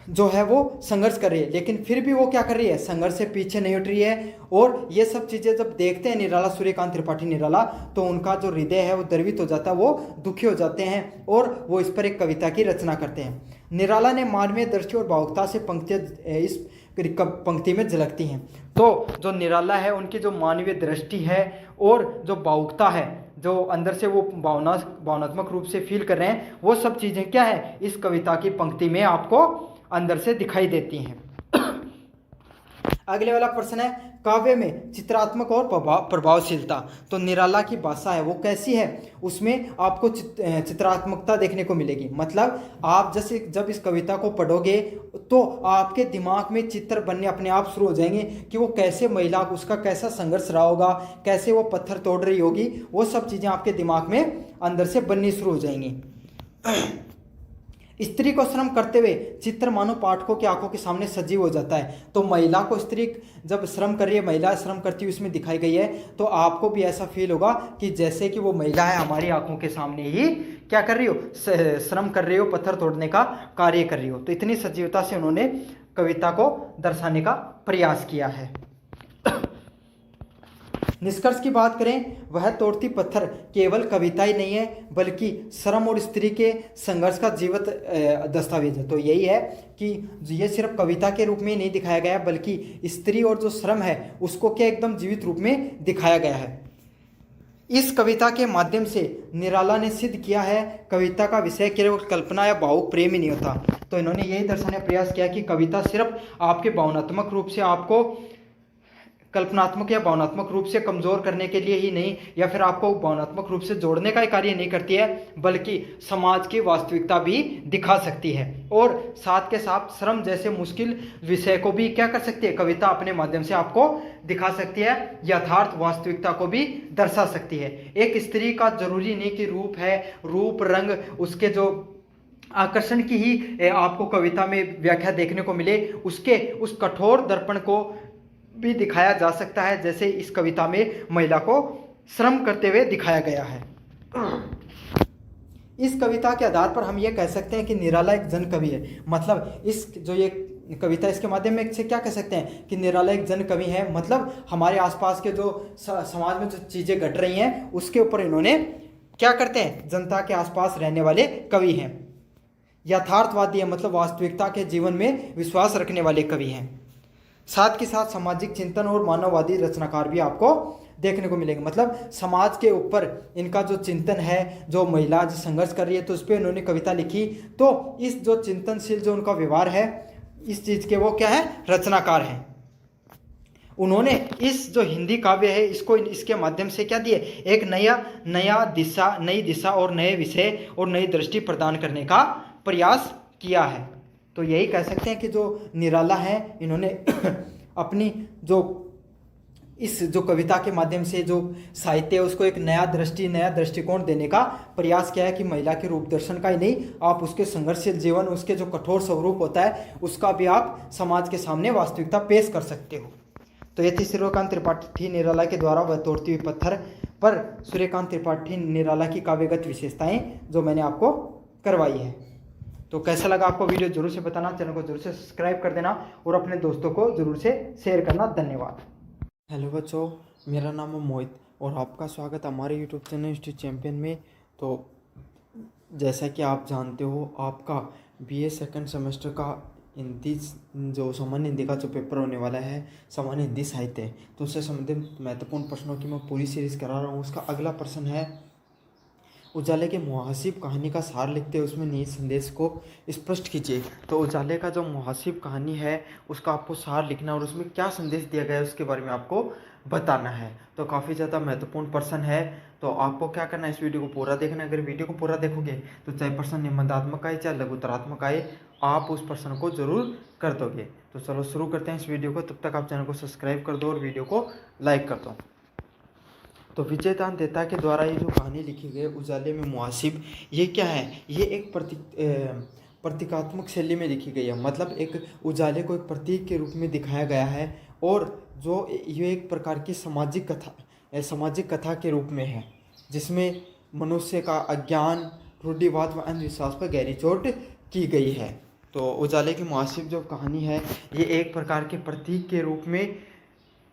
Speaker 1: जो है वो संघर्ष कर रही है, लेकिन फिर भी वो क्या कर रही है, संघर्ष से पीछे नहीं हट रही है। और ये सब चीज़ें जब देखते हैं निराला, सूर्यकांत त्रिपाठी निराला, तो उनका जो हृदय है वो द्रवित हो जाता है, वो दुखी हो जाते हैं और वो इस पर एक कविता की रचना करते हैं। निराला ने मानवीय दृष्टि और भावुकता से पंक्तियाँ इस पंक्ति में झलकती हैं। तो जो निराला है उनकी जो मानवीय दृष्टि है और जो भावुकता है, जो अंदर से वो भावनात्मक रूप से फील कर रहे हैं, वो सब चीज़ें क्या है इस कविता की पंक्ति में आपको अंदर से दिखाई देती हैं। अगले वाला प्रश्न है, काव्य में चित्रात्मक और प्रभावशीलता। तो निराला की भाषा है वो कैसी है, उसमें आपको चित्रात्मकता देखने को मिलेगी। मतलब आप जैसे जब इस कविता को पढ़ोगे तो आपके दिमाग में चित्र बनने अपने आप शुरू हो जाएंगे कि वो कैसे महिला, उसका कैसा संघर्ष रहा होगा, कैसे वो पत्थर तोड़ रही होगी, वो सब चीज़ें आपके दिमाग में अंदर से बननी शुरू हो जाएंगी। स्त्री को श्रम करते हुए चित्र मानो पाठकों की आंखों के सामने सजीव हो जाता है। तो महिला को स्त्री जब श्रम कर रही है, महिला श्रम करती हुई उसमें दिखाई गई है, तो आपको भी ऐसा फील होगा कि जैसे कि वो महिला है हमारी आंखों के सामने ही क्या कर रही हो, श्रम कर रही हो, पत्थर तोड़ने का कार्य कर रही हो। तो इतनी सजीवता से उन्होंने कविता को दर्शाने का प्रयास किया है। निष्कर्ष की बात करें, वह तोड़ती पत्थर केवल कविता ही नहीं है बल्कि श्रम और स्त्री के संघर्ष का जीवित दस्तावेज है। तो यही है कि ये सिर्फ कविता के रूप में ही नहीं दिखाया गया बल्कि स्त्री और जो श्रम है उसको क्या एकदम जीवित रूप में दिखाया गया है। इस कविता के माध्यम से निराला ने सिद्ध किया है कविता का विषय केवल कल्पना या भावुक प्रेम ही नहीं होता। तो इन्होंने यही दर्शाने का प्रयास किया कि कविता सिर्फ आपके भावनात्मक रूप से आपको कल्पनात्मक या भावनात्मक रूप से कमजोर करने के लिए ही नहीं, या फिर आपको भावनात्मक रूप से जोड़ने का कार्य नहीं करती है, बल्कि समाज की वास्तविकता भी दिखा सकती है। और साथ के साथ श्रम जैसे मुश्किल विषय को भी क्या कर सकती है, कविता अपने माध्यम से आपको दिखा सकती है, यथार्थ वास्तविकता को भी दर्शा सकती है। एक स्त्री का जरूरी नहीं कि रूप है, रूप रंग उसके जो आकर्षण की ही आपको कविता में व्याख्या देखने को मिले, उसके उस कठोर दर्पण को भी दिखाया जा सकता है, जैसे इस कविता में महिला को श्रम करते हुए दिखाया गया है। इस कविता के आधार पर हम ये कह सकते हैं कि निराला एक जन कवि है। मतलब इस जो ये कविता इसके माध्यम में से क्या कह सकते हैं कि निराला एक जन कवि है। मतलब हमारे आसपास के जो समाज में जो चीज़ें घट रही हैं उसके ऊपर इन्होंने क्या करते हैं, जनता के आसपास रहने वाले कवि हैं। यथार्थवादी है, मतलब वास्तविकता के जीवन में विश्वास रखने वाले कवि हैं। साथ के साथ सामाजिक चिंतन और मानववादी रचनाकार भी आपको देखने को मिलेंगे। मतलब समाज के ऊपर इनका जो चिंतन है, जो महिला जो संघर्ष कर रही है तो उस पर इन्होंने कविता लिखी। तो इस जो चिंतनशील जो उनका व्यवहार है, इस चीज़ के वो क्या है, रचनाकार हैं। उन्होंने इस जो हिंदी काव्य है इसको इसके माध्यम से क्या दिए, एक नई दिशा और नए विषय और नई दृष्टि प्रदान करने का प्रयास किया है। तो यही कह सकते हैं कि जो निराला है इन्होंने अपनी जो इस जो कविता के माध्यम से जो साहित्य है उसको एक नया दृष्टिकोण देने का प्रयास किया है कि महिला के रूप दर्शन का ही नहीं, आप उसके संघर्षशील जीवन, उसके जो कठोर स्वरूप होता है उसका भी आप समाज के सामने वास्तविकता पेश कर सकते हो। तो ये थी सूर्यकांत त्रिपाठी निराला के द्वारा वह तोड़ती हुई पत्थर पर सूर्यकांत त्रिपाठी निराला की काव्यगत विशेषताएं जो मैंने आपको करवाई है। तो कैसा लगा आपको वीडियो जरूर से बताना, चैनल को जरूर से सब्सक्राइब कर देना और अपने दोस्तों को जरूर से शेयर करना। धन्यवाद।
Speaker 2: हेलो बच्चों, मेरा नाम है मोहित और आपका स्वागत हमारे यूट्यूब चैनल हिस्ट्री चैंपियन में। तो जैसा कि आप जानते हो, आपका बीए सेकंड सेमेस्टर का हिंदी जो सामान्य हिंदी का जो पेपर होने वाला है, सामान्य हिंदी साहित्य, तो उससे संबंधित महत्वपूर्ण प्रश्नों की मैं पूरी सीरीज करा रहा हूँ। उसका अगला प्रश्न है, उजाले के मुहासिब कहानी का सार लिखते हैं, उसमें निहित संदेश को स्पष्ट कीजिए। तो उजाले का जो मुहासिब कहानी है उसका आपको सार लिखना और उसमें क्या संदेश दिया गया है उसके बारे में आपको बताना है। तो काफ़ी ज़्यादा महत्वपूर्ण प्रश्न है। तो आपको क्या करना है, इस वीडियो को पूरा देखना है। अगर वीडियो को पूरा देखोगे तो चाहे प्रश्न निबंधात्मक आए चाहे लघुतरात्मक आए, आप उस प्रश्न को जरूर कर दोगे। तो चलो शुरू करते हैं इस वीडियो को। तब तक आप चैनल को सब्सक्राइब कर दो और वीडियो को लाइक कर दो। तो विजयदान देता के द्वारा ये जो कहानी लिखी गई उजाले में मुहासिब, ये क्या है, ये एक प्रतीकात्मक शैली में लिखी गई है। मतलब एक उजाले को एक प्रतीक के रूप में दिखाया गया है और जो ये एक प्रकार की सामाजिक कथा के रूप में है, जिसमें मनुष्य का अज्ञान, रूढ़िवाद व अंधविश्वास पर गहरी चोट की गई है। तो उजाले की मुआसिब जो कहानी है ये एक प्रकार के प्रतीक के रूप में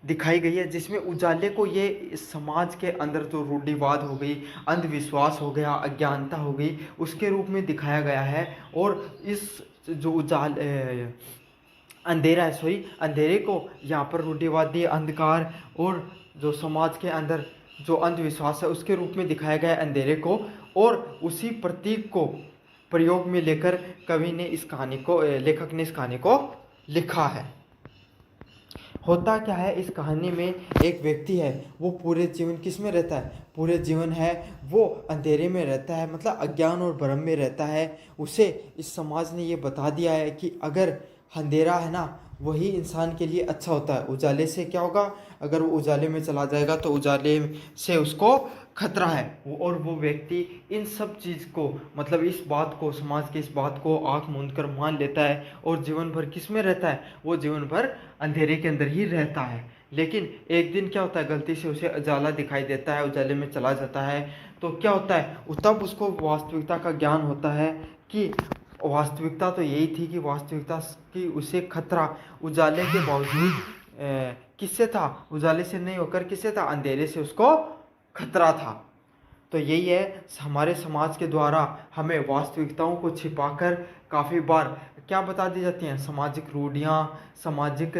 Speaker 2: दिखाई गई है, जिसमें उजाले को ये समाज के अंदर जो रूढ़िवाद हो गई, अंधविश्वास हो गया, अज्ञानता हो गई, उसके रूप में दिखाया गया है। और इस जो अंधेरा है, सॉरी, अंधेरे को यहाँ पर रूढ़िवादी अंधकार और जो समाज के अंदर जो अंधविश्वास है उसके रूप में दिखाया गया है अंधेरे को, और उसी प्रतीक को प्रयोग में लेकर कवि ने इस कहानी को, लेखक ने इस कहानी को लिखा है। होता क्या है इस कहानी में, एक व्यक्ति है वो पूरे जीवन किस में रहता है, पूरे जीवन है वो अंधेरे में रहता है, मतलब अज्ञान और भ्रम में रहता है। उसे इस समाज ने ये बता दिया है कि अगर अंधेरा है ना वही इंसान के लिए अच्छा होता है, उजाले से क्या होगा, अगर वो उजाले में चला जाएगा तो उजाले से उसको खतरा है। और वो व्यक्ति इन सब चीज़ को, मतलब इस बात को, समाज की इस बात को आंख मूंद कर मान लेता है और जीवन भर किस में रहता है, वो जीवन भर अंधेरे के अंदर ही रहता है। लेकिन एक दिन क्या होता है, गलती से उसे उजाला दिखाई देता है, उजाले में चला जाता है, तो क्या होता है, तब उसको वास्तविकता का ज्ञान होता है कि वास्तविकता तो यही थी कि वास्तविकता की उसे खतरा उजाले के बावजूद किससे था, उजाले से नहीं होकर किससे था, अंधेरे से उसको खतरा था। तो यही है, हमारे समाज के द्वारा हमें वास्तविकताओं को छिपाकर काफ़ी बार क्या बता दी जाती हैं, सामाजिक रूढ़ियाँ, सामाजिक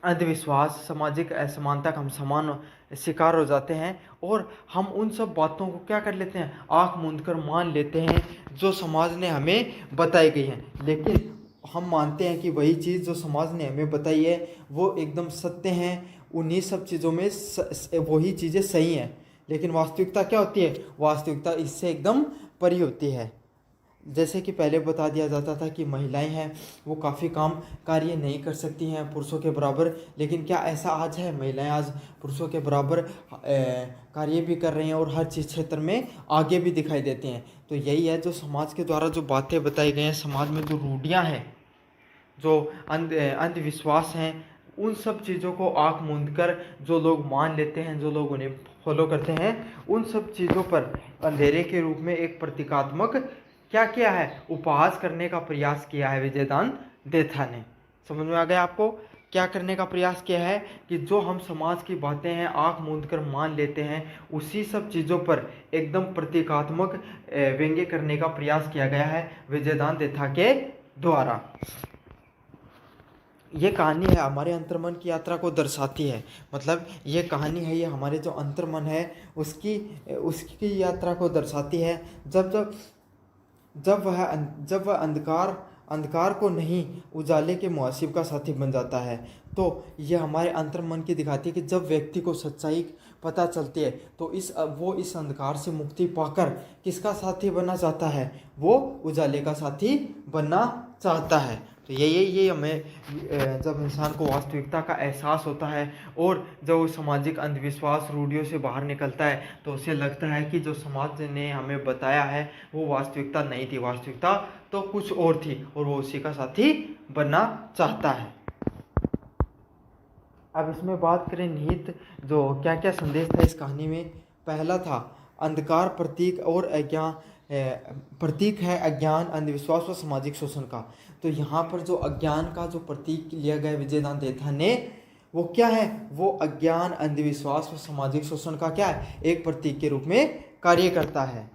Speaker 2: अंधविश्वास, सामाजिक असमानता का हम समान शिकार हो जाते हैं, और हम उन सब बातों को क्या कर लेते हैं, आँख मूंद कर मान लेते हैं जो समाज ने हमें बताई गई हैं। लेकिन हम मानते हैं कि वही चीज़ जो समाज ने हमें बताई है वो एकदम सत्य हैं, उन्हीं सब चीज़ों में वही चीज़ें सही हैं। लेकिन वास्तविकता क्या होती है, वास्तविकता इससे एकदम परी होती है। जैसे कि पहले बता दिया जाता था कि महिलाएं हैं वो काफ़ी काम कार्य नहीं कर सकती हैं पुरुषों के बराबर, लेकिन क्या ऐसा आज है, महिलाएं आज पुरुषों के बराबर कार्य भी कर रही हैं और हर चीज़ क्षेत्र में आगे भी दिखाई देती हैं। तो यही है, जो समाज के द्वारा जो बातें बताई गई हैं, समाज में जो रूढ़ियाँ हैं, जो अंधविश्वास हैं, उन सब चीज़ों को आँख मूंद कर जो लोग मान लेते हैं, जो लोग उन्हें फॉलो करते हैं, उन सब चीज़ों पर अंधेरे के रूप में एक प्रतीकात्मक क्या किया है, उपहास करने का प्रयास किया है विजयदान देथा ने। समझ में आ गया आपको, क्या करने का प्रयास किया है कि जो हम समाज की बातें हैं आँख मूंद कर मान लेते हैं, उसी सब चीज़ों पर एकदम प्रतीकात्मक व्यंग्य करने का प्रयास किया गया है विजयदान देथा के द्वारा। ये कहानी है हमारे अंतर्मन की यात्रा को दर्शाती है, मतलब ये कहानी है, ये हमारे जो अंतर्मन है उसकी यात्रा को दर्शाती है। जब वह अंधकार को नहीं उजाले के मुआसिब का साथी बन जाता है, तो ये हमारे अंतर्मन की दिखाती है कि जब व्यक्ति को सच्चाई पता चलती है तो वो इस अंधकार से मुक्ति पाकर किसका साथी बनना चाहता है, वो उजाले का साथी बनना चाहता है। तो ये हमें, जब इंसान को वास्तविकता का एहसास होता है और जब वो सामाजिक अंधविश्वास रूढ़ियों से बाहर निकलता है, तो उसे लगता है कि जो समाज ने हमें बताया है वो वास्तविकता नहीं थी, वास्तविकता तो कुछ और थी, और वो उसी का साथी बनना चाहता है। अब इसमें बात करें निहित जो क्या क्या संदेश था इस कहानी में। पहला था अंधकार प्रतीक है अज्ञान, अंधविश्वास और सामाजिक शोषण का। तो यहाँ पर जो अज्ञान का जो प्रतीक लिया गया विजयदान देथा ने, वो क्या है, वो अज्ञान, अंधविश्वास और सामाजिक शोषण का क्या है, एक प्रतीक के रूप में कार्य करता है,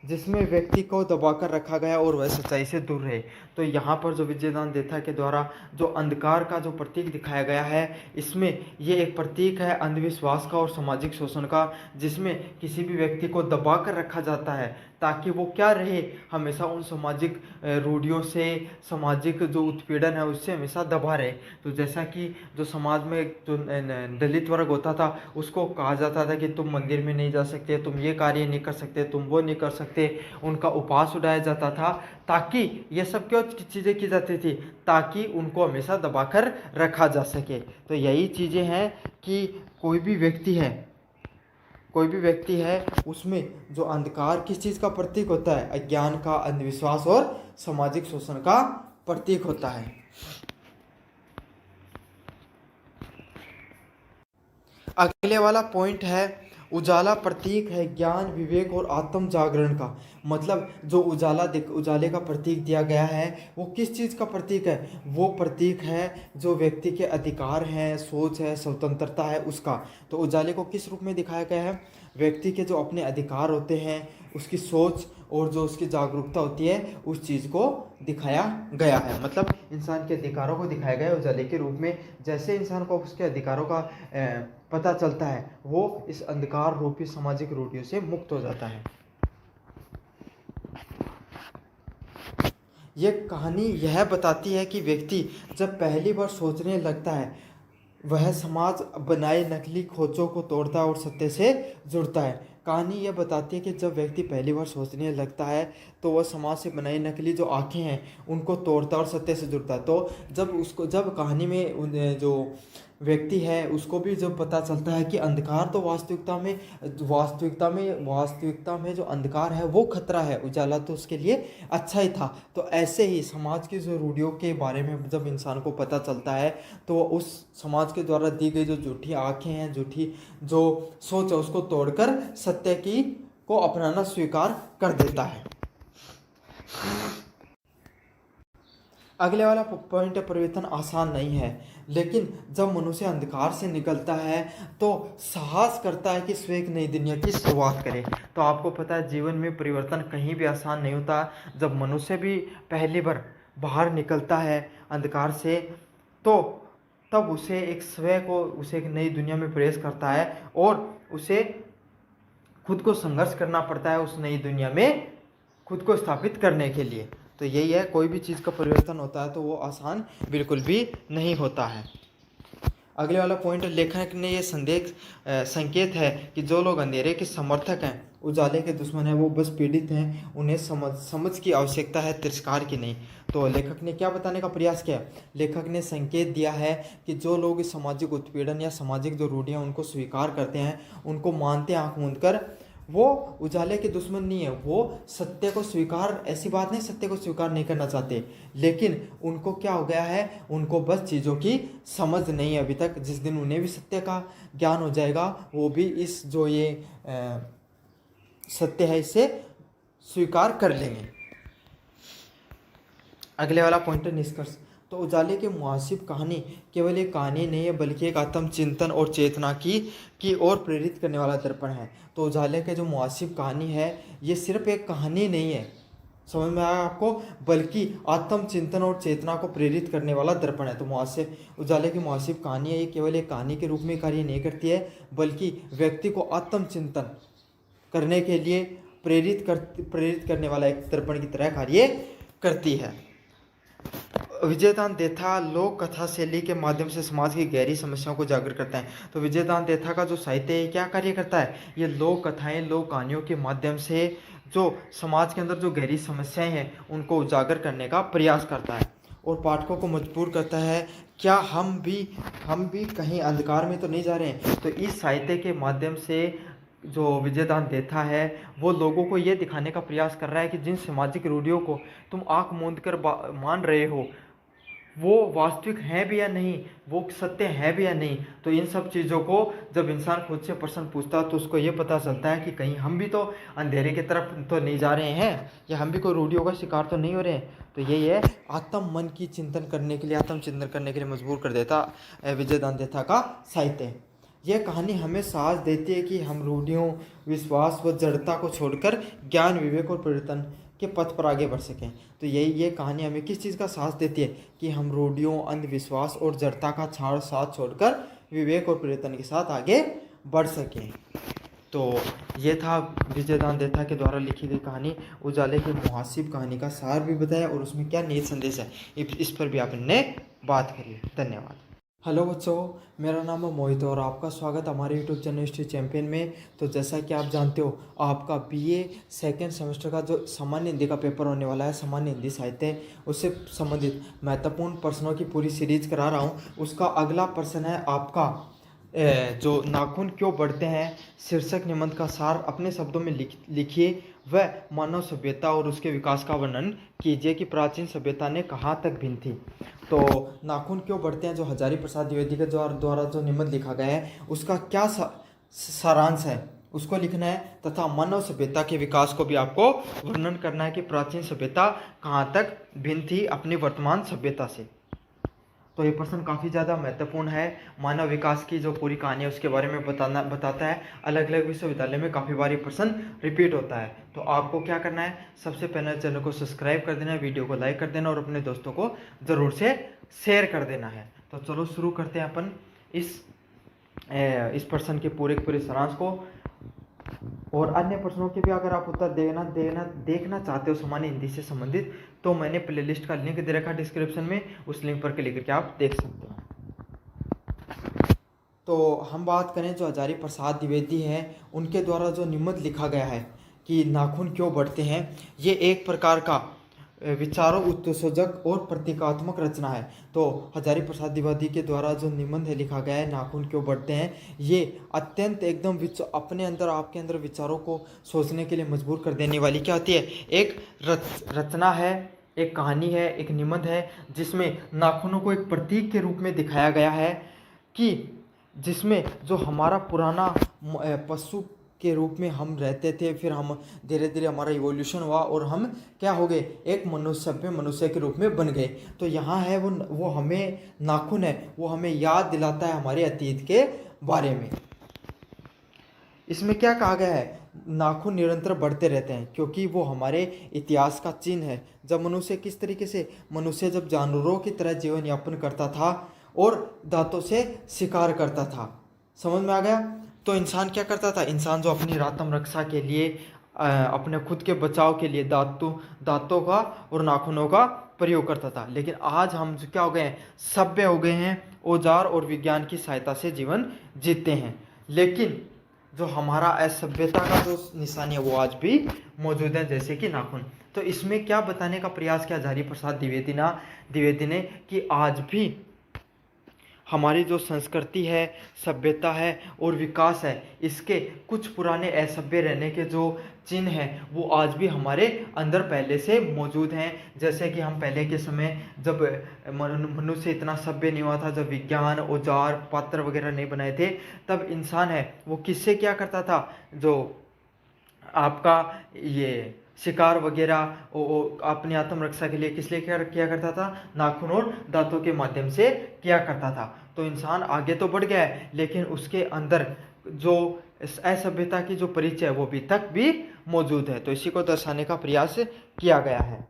Speaker 2: जिसमें व्यक्ति को दबाकर रखा गया और वह सच्चाई से दूर रहे। तो यहाँ पर जो विजयदान देथा के द्वारा जो अंधकार का जो प्रतीक दिखाया गया है, इसमें ये एक प्रतीक है अंधविश्वास का और सामाजिक शोषण का, जिसमें किसी भी व्यक्ति को दबाकर रखा जाता है ताकि वो क्या रहे, हमेशा उन सामाजिक रूढ़ियों से, सामाजिक जो उत्पीड़न है उससे हमेशा दबा रहे। तो जैसा कि जो समाज में जो दलित वर्ग होता था उसको कहा जाता था कि तुम मंदिर में नहीं जा सकते, तुम ये कार्य नहीं कर सकते, तुम वो नहीं कर सकते, उनका उपहास उड़ाया जाता था, ताकि ये सब क्यों चीज़ें की जाती थी, ताकि उनको हमेशा दबाकर रखा जा सके। तो यही चीज़ें हैं कि कोई भी व्यक्ति है उसमें जो अंधकार किस चीज़ का प्रतीक होता है, अज्ञान का, अंधविश्वास और सामाजिक शोषण का प्रतीक होता है। अगले वाला पॉइंट है उजाला प्रतीक है ज्ञान, विवेक और आत्म जागरण का। मतलब जो उजाले का प्रतीक दिया गया है वो किस चीज़ का प्रतीक है? वो प्रतीक है जो व्यक्ति के अधिकार हैं, सोच है, स्वतंत्रता है, उसका। तो उजाले को किस रूप में दिखाया गया है? व्यक्ति के जो अपने अधिकार होते हैं, उसकी सोच और जो उसकी जागरूकता होती है, उस चीज़ को दिखाया गया है। मतलब इंसान के अधिकारों को दिखाया गया है उजाले के रूप में। जैसे इंसान को उसके अधिकारों का पता चलता है, वो इस अंधकार रूपी सामाजिक रूढ़ियों से मुक्त हो जाता है। ये कहानी यह बताती है कि व्यक्ति जब पहली बार सोचने लगता है, वह समाज बनाए नकली खोजों को तोड़ता है और सत्य से जुड़ता है। कहानी यह बताती है कि जब व्यक्ति पहली बार सोचने लगता है तो वह समाज से बनाई नकली जो आँखें हैं उनको तोड़ता है और सत्य से जुड़ता है। तो जब कहानी में जो व्यक्ति है उसको भी जब पता चलता है कि अंधकार तो वास्तविकता में जो अंधकार है वो खतरा है, उजाला तो उसके लिए अच्छा ही था। तो ऐसे ही समाज की जो रूढ़ियों के बारे में जब इंसान को पता चलता है तो वो उस समाज के द्वारा दी गई जो झूठी आँखें हैं, झूठी जो सोच है, उसको तोड़कर सत्य की को अपनाना स्वीकार कर देता है। अगले वाला पॉइंट है, परिवर्तन आसान नहीं है, लेकिन जब मनुष्य अंधकार से निकलता है तो साहस करता है कि स्वयं एक नई दुनिया की शुरुआत करे। तो आपको पता है जीवन में परिवर्तन कहीं भी आसान नहीं होता। जब मनुष्य भी पहली बार बाहर निकलता है अंधकार से, तो तब उसे एक नई दुनिया में प्रवेश करता है और उसे खुद को संघर्ष करना पड़ता है उस नई दुनिया में खुद को स्थापित करने के लिए। तो यही है, कोई भी चीज़ का परिवर्तन होता है तो वो आसान बिल्कुल भी नहीं होता है। अगले वाला पॉइंट, लेखक ने ये संकेत है कि जो लोग अंधेरे के समर्थक हैं, उजाले के दुश्मन हैं, वो बस पीड़ित हैं, उन्हें समझ की आवश्यकता है, तिरस्कार की नहीं। तो लेखक ने क्या बताने का प्रयास किया? लेखक ने संकेत दिया है कि जो लोग इस सामाजिक उत्पीड़न या सामाजिक जो रूढ़ियाँ उनको स्वीकार करते हैं, उनको मानते हैं आँख मूंद कर, वो उजाले के दुश्मन नहीं है। वो सत्य को स्वीकार, ऐसी बात नहीं सत्य को स्वीकार नहीं करना चाहते, लेकिन उनको क्या हो गया है, उनको बस चीज़ों की समझ नहीं है अभी तक। जिस दिन उन्हें भी सत्य का ज्ञान हो जाएगा, वो भी इस जो ये सत्य है इसे स्वीकार कर लेंगे। अगले वाला पॉइंट है, निष्कर्ष। तो उजाले की मुहासिब कहानी केवल एक कहानी नहीं है, बल्कि एक आत्मचिंतन और चेतना की ओर प्रेरित करने वाला दर्पण है। तो उजाले के जो मुहासिब कहानी है, ये सिर्फ एक कहानी नहीं है, समझ में आया आपको, बल्कि आत्मचिंतन और चेतना को प्रेरित करने वाला दर्पण है। तो उजाले की मुहासिब कहानी है, ये केवल एक कहानी के रूप में कार्य नहीं करती है, बल्कि व्यक्ति को आत्मचिंतन करने के लिए प्रेरित करने वाला एक दर्पण की तरह कार्य करती है। विजयदान देथा लोक कथा शैली के माध्यम से समाज की गहरी समस्याओं को जागृत करता है। तो विजयदान देथा का जो साहित्य है क्या कार्य करता है? ये लोक कथाएं, लोक कहानियों के माध्यम से जो समाज के अंदर जो गहरी समस्याएं हैं उनको उजागर करने का प्रयास करता है और पाठकों को मजबूर करता है, क्या हम भी कहीं अंधकार में तो नहीं जा रहे हैं। तो इस साहित्य के माध्यम से जो विजयदान देथा है वो लोगों को ये दिखाने का प्रयास कर रहा है कि जिन सामाजिक रूढ़ियों को तुम आंख मूंद कर मान रहे हो, वो वास्तविक हैं भी या नहीं, वो सत्य है भी या नहीं। तो इन सब चीज़ों को जब इंसान खुद से प्रश्न पूछता है तो उसको ये पता चलता है कि कहीं हम भी तो अंधेरे की तरफ तो नहीं जा रहे हैं, या हम भी कोई रूढ़ियों का शिकार तो नहीं हो रहे हैं। तो यही है, आत्म मन की चिंतन करने के लिए, आत्मचिंतन करने के लिए मजबूर कर देता विजयदान देथा का साहित्य। यह कहानी हमें साहस देती है कि हम रूढ़ियों, विश्वास व जड़ता को छोड़कर ज्ञान, विवेक और परिवर्तन के पथ पर आगे बढ़ सकें। तो ये कहानी हमें किस चीज़ का साहस देती है कि हम रूढ़ियों, अंधविश्वास और जड़ता का साथ छोड़कर विवेक और परिवर्तन के साथ आगे बढ़ सकें। तो ये था विजयदान देथा के द्वारा लिखी गई कहानी उजाले की मुहासिब कहानी का सार भी बताया और उसमें क्या निहित संदेश है इस पर भी आपने बात करी। धन्यवाद। हेलो बच्चों, मेरा नाम है मोहित और आपका स्वागत हमारे यूट्यूब चैनल हिस्ट्री चैंपियन में। तो जैसा कि आप जानते हो, आपका बीए सेकेंड सेमेस्टर का जो सामान्य हिंदी का पेपर होने वाला है, सामान्य हिंदी साहित्य, उससे संबंधित महत्वपूर्ण प्रश्नों की पूरी सीरीज करा रहा हूँ। उसका अगला प्रश्न है आपका जो नाखून क्यों बढ़ते हैं, शीर्षक निबंध का सार अपने शब्दों में लिखिए व मानव सभ्यता और उसके विकास का वर्णन कीजिए कि प्राचीन सभ्यता ने कहाँ तक भिन्न थी। तो नाखून क्यों बढ़ते हैं, जो हजारी प्रसाद द्विवेदी के द्वारा जो निबंध लिखा गया है, उसका क्या सारांश है उसको लिखना है, तथा मानव सभ्यता के विकास को भी आपको वर्णन करना है कि प्राचीन सभ्यता कहाँ तक भिन्न थी अपनी वर्तमान सभ्यता से। तो ये प्रश्न काफ़ी ज़्यादा महत्वपूर्ण है। मानव विकास की जो पूरी कहानी है उसके बारे में बताता है। अलग अलग विश्वविद्यालय में काफ़ी बार ये प्रश्न रिपीट होता है। तो आपको क्या करना है, सबसे पहले चैनल को सब्सक्राइब कर देना है, वीडियो को लाइक कर देना और अपने दोस्तों को ज़रूर से शेयर कर देना है। तो चलो शुरू करते हैं अपन इस प्रश्न के पूरे सारांश को। और अन्य प्रश्नों के भी अगर आप उत्तर देखना चाहते हो सामान्य हिंदी से संबंधित, तो मैंने प्लेलिस्ट का लिंक दे रखा डिस्क्रिप्शन में, उस लिंक पर क्लिक करके आप देख सकते हो। तो हम बात करें जो हजारी प्रसाद द्विवेदी हैं उनके द्वारा जो निबंध लिखा गया है कि नाखून क्यों बढ़ते हैं, ये एक प्रकार का विचारों उत्तेजक और प्रतीकात्मक रचना है। तो हजारी प्रसाद द्विवेदी के द्वारा जो निबंध है लिखा गया है नाखून क्यों बढ़ते हैं, ये अत्यंत एकदम अपने अंदर आपके अंदर विचारों को सोचने के लिए मजबूर कर देने वाली क्या होती है, एक रचना है, एक कहानी है, एक निबंध है जिसमें नाखूनों को एक प्रतीक के रूप में दिखाया गया है कि जिसमें जो हमारा पुराना पशु के रूप में हम रहते थे, फिर हम धीरे धीरे हमारा इवोल्यूशन हुआ और हम क्या हो गए, एक मनुष्य के रूप में बन गए। तो यहाँ है वो हमें नाखून है वो हमें याद दिलाता है हमारे अतीत के बारे में। इसमें क्या कहा गया है, नाखून निरंतर बढ़ते रहते हैं क्योंकि वो हमारे इतिहास का चिन्ह है। जब मनुष्य किस तरीके से जब जानवरों की तरह जीवन यापन करता था और दांतों से शिकार करता था, समझ में आ गया। तो इंसान क्या करता था, इंसान जो अपनी आत्म रक्षा के लिए अपने खुद के बचाव के लिए दांतों का और नाखूनों का प्रयोग करता था। लेकिन आज हम क्या हो गए हैं, सभ्य हो गए हैं, औजार और विज्ञान की सहायता से जीवन जीते हैं। लेकिन जो हमारा असभ्यता का जो निशानी है वो आज भी मौजूद है, जैसे कि नाखून। तो इसमें क्या बताने का प्रयास किया हजारी प्रसाद द्विवेदी ने कि आज भी हमारी जो संस्कृति है, सभ्यता है और विकास है, इसके कुछ पुराने असभ्य रहने के जो चिन्ह हैं वो आज भी हमारे अंदर पहले से मौजूद हैं। जैसे कि हम पहले के समय जब मनुष्य इतना सभ्य नहीं हुआ था, जब विज्ञान औजार पात्र वगैरह नहीं बनाए थे, तब इंसान है वो किससे क्या करता था, जो आपका ये शिकार वगैरह अपनी आत्मरक्षा के लिए किस लिए किया करता था, नाखून और दांतों के माध्यम से किया करता था। तो इंसान आगे तो बढ़ गया है लेकिन उसके अंदर जो असभ्यता की जो परिचय है वो अभी तक भी मौजूद है। तो इसी को दर्शाने का प्रयास किया गया है।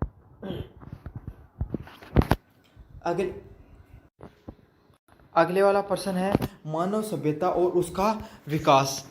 Speaker 2: अगले वाला प्रश्न है मानव सभ्यता और उसका विकास।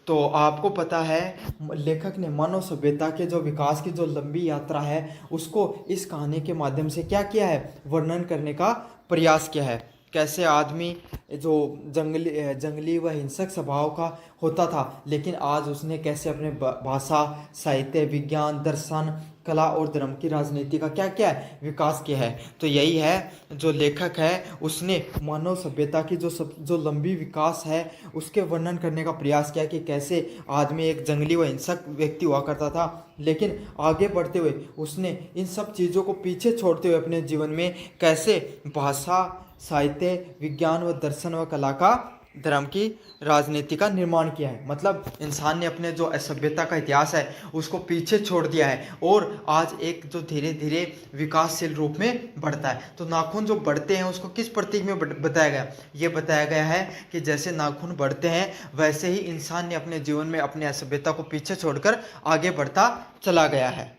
Speaker 2: तो आपको पता है लेखक ने मानव सभ्यता के जो विकास की जो लंबी यात्रा है उसको इस कहानी के माध्यम से क्या किया है, वर्णन करने का प्रयास किया है। कैसे आदमी जो जंगली व हिंसक स्वभाव का होता था, लेकिन आज उसने कैसे अपने भाषा, साहित्य, विज्ञान, दर्शन, कला और धर्म की राजनीति का क्या किया है, विकास किया है। तो यही है जो लेखक है उसने मानव सभ्यता की जो लंबी विकास है उसके वर्णन करने का प्रयास किया कि कैसे आदमी एक जंगली व हिंसक व्यक्ति हुआ करता था, लेकिन आगे बढ़ते हुए उसने इन सब चीज़ों को पीछे छोड़ते हुए अपने जीवन में कैसे भाषा, साहित्य, विज्ञान व दर्शन व कला का, धर्म की राजनीति का निर्माण किया है। मतलब इंसान ने अपने जो असभ्यता का इतिहास है उसको पीछे छोड़ दिया है और आज एक जो धीरे धीरे विकासशील रूप में बढ़ता है। तो नाखून जो बढ़ते हैं उसको किस प्रतीक में बताया गया, ये बताया गया है कि जैसे नाखून बढ़ते हैं वैसे ही इंसान ने अपने जीवन में अपने असभ्यता को पीछे छोड़कर आगे बढ़ता चला गया है।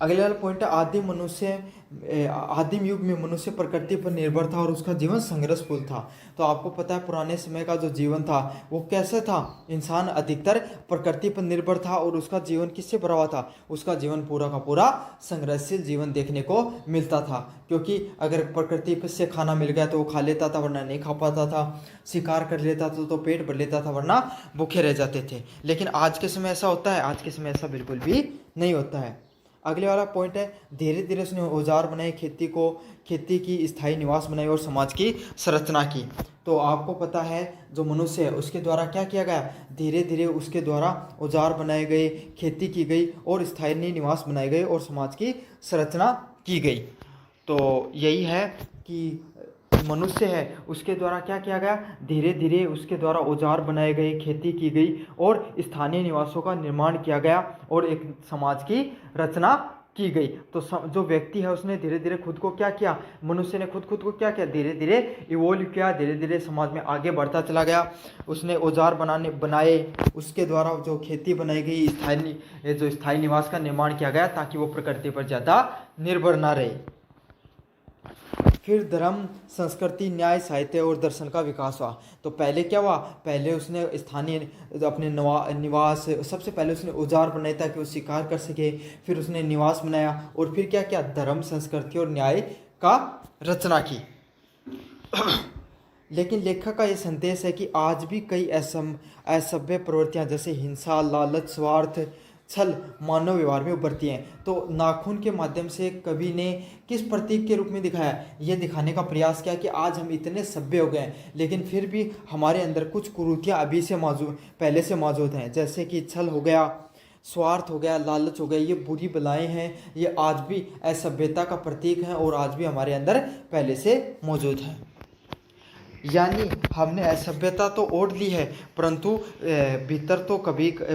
Speaker 2: अगले वाला पॉइंट है आदिम युग में मनुष्य प्रकृति पर निर्भर था और उसका जीवन संघर्षपूर्ण था। तो आपको पता है पुराने समय का जो जीवन था वो कैसे था, इंसान अधिकतर प्रकृति पर निर्भर था और उसका जीवन किससे भरा हुआ था, उसका जीवन पूरा का पूरा संघर्षशील जीवन देखने को मिलता था। क्योंकि अगर प्रकृति से खाना मिल गया तो वो खा लेता था वरना नहीं खा पाता था, शिकार कर लेता था तो पेट भर लेता था वरना भूखे रह जाते थे। लेकिन आज के समय ऐसा होता है, आज के समय ऐसा बिल्कुल भी नहीं होता है। अगले वाला पॉइंट है धीरे धीरे उसने औजार बनाए, खेती की स्थायी निवास बनाई और समाज की संरचना की। तो आपको पता है जो मनुष्य है उसके द्वारा क्या किया गया, धीरे धीरे उसके द्वारा औजार बनाए गए, खेती की गई और स्थायी निवास बनाए गए और समाज की संरचना की गई। तो यही है कि मनुष्य है उसके द्वारा क्या किया गया, धीरे धीरे उसके द्वारा औजार बनाए गए, खेती की गई और स्थानीय निवासों का निर्माण किया गया और एक समाज की रचना की गई। तो जो व्यक्ति है उसने धीरे धीरे खुद को क्या किया, मनुष्य ने खुद को क्या किया, धीरे धीरे इवोल्व किया, धीरे धीरे समाज में आगे बढ़ता चला गया। उसने औजार बनाए, उसके द्वारा जो खेती बनाई गई, स्थायी निवास का निर्माण किया गया ताकि वो प्रकृति पर ज़्यादा निर्भर ना रहे। फिर धर्म, संस्कृति, न्याय, साहित्य और दर्शन का विकास हुआ। तो पहले क्या हुआ, पहले उसने स्थानीय अपने निवास, सबसे पहले उसने औजार बनाए ताकि वो शिकार कर सके, फिर उसने निवास बनाया और फिर क्या किया, धर्म, संस्कृति और न्याय का रचना की। लेकिन लेखक का ये संदेश है कि आज भी कई असभ्य प्रवृत्तियां जैसे हिंसा, लालच, स्वार्थ, छल मानव व्यवहार में उभरती हैं। तो नाखून के माध्यम से कवि ने किस प्रतीक के रूप में दिखाया, ये दिखाने का प्रयास किया कि आज हम इतने सभ्य हो गए हैं लेकिन फिर भी हमारे अंदर कुछ कुरीतियाँ अभी से पहले से मौजूद हैं, जैसे कि छल हो गया, स्वार्थ हो गया, लालच हो गया। ये बुरी बलाएं हैं, ये आज भी असभ्यता का प्रतीक हैं और आज भी हमारे अंदर पहले से मौजूद हैं। यानी हमने असभ्यता तो ओढ़ ली है परंतु भीतर तो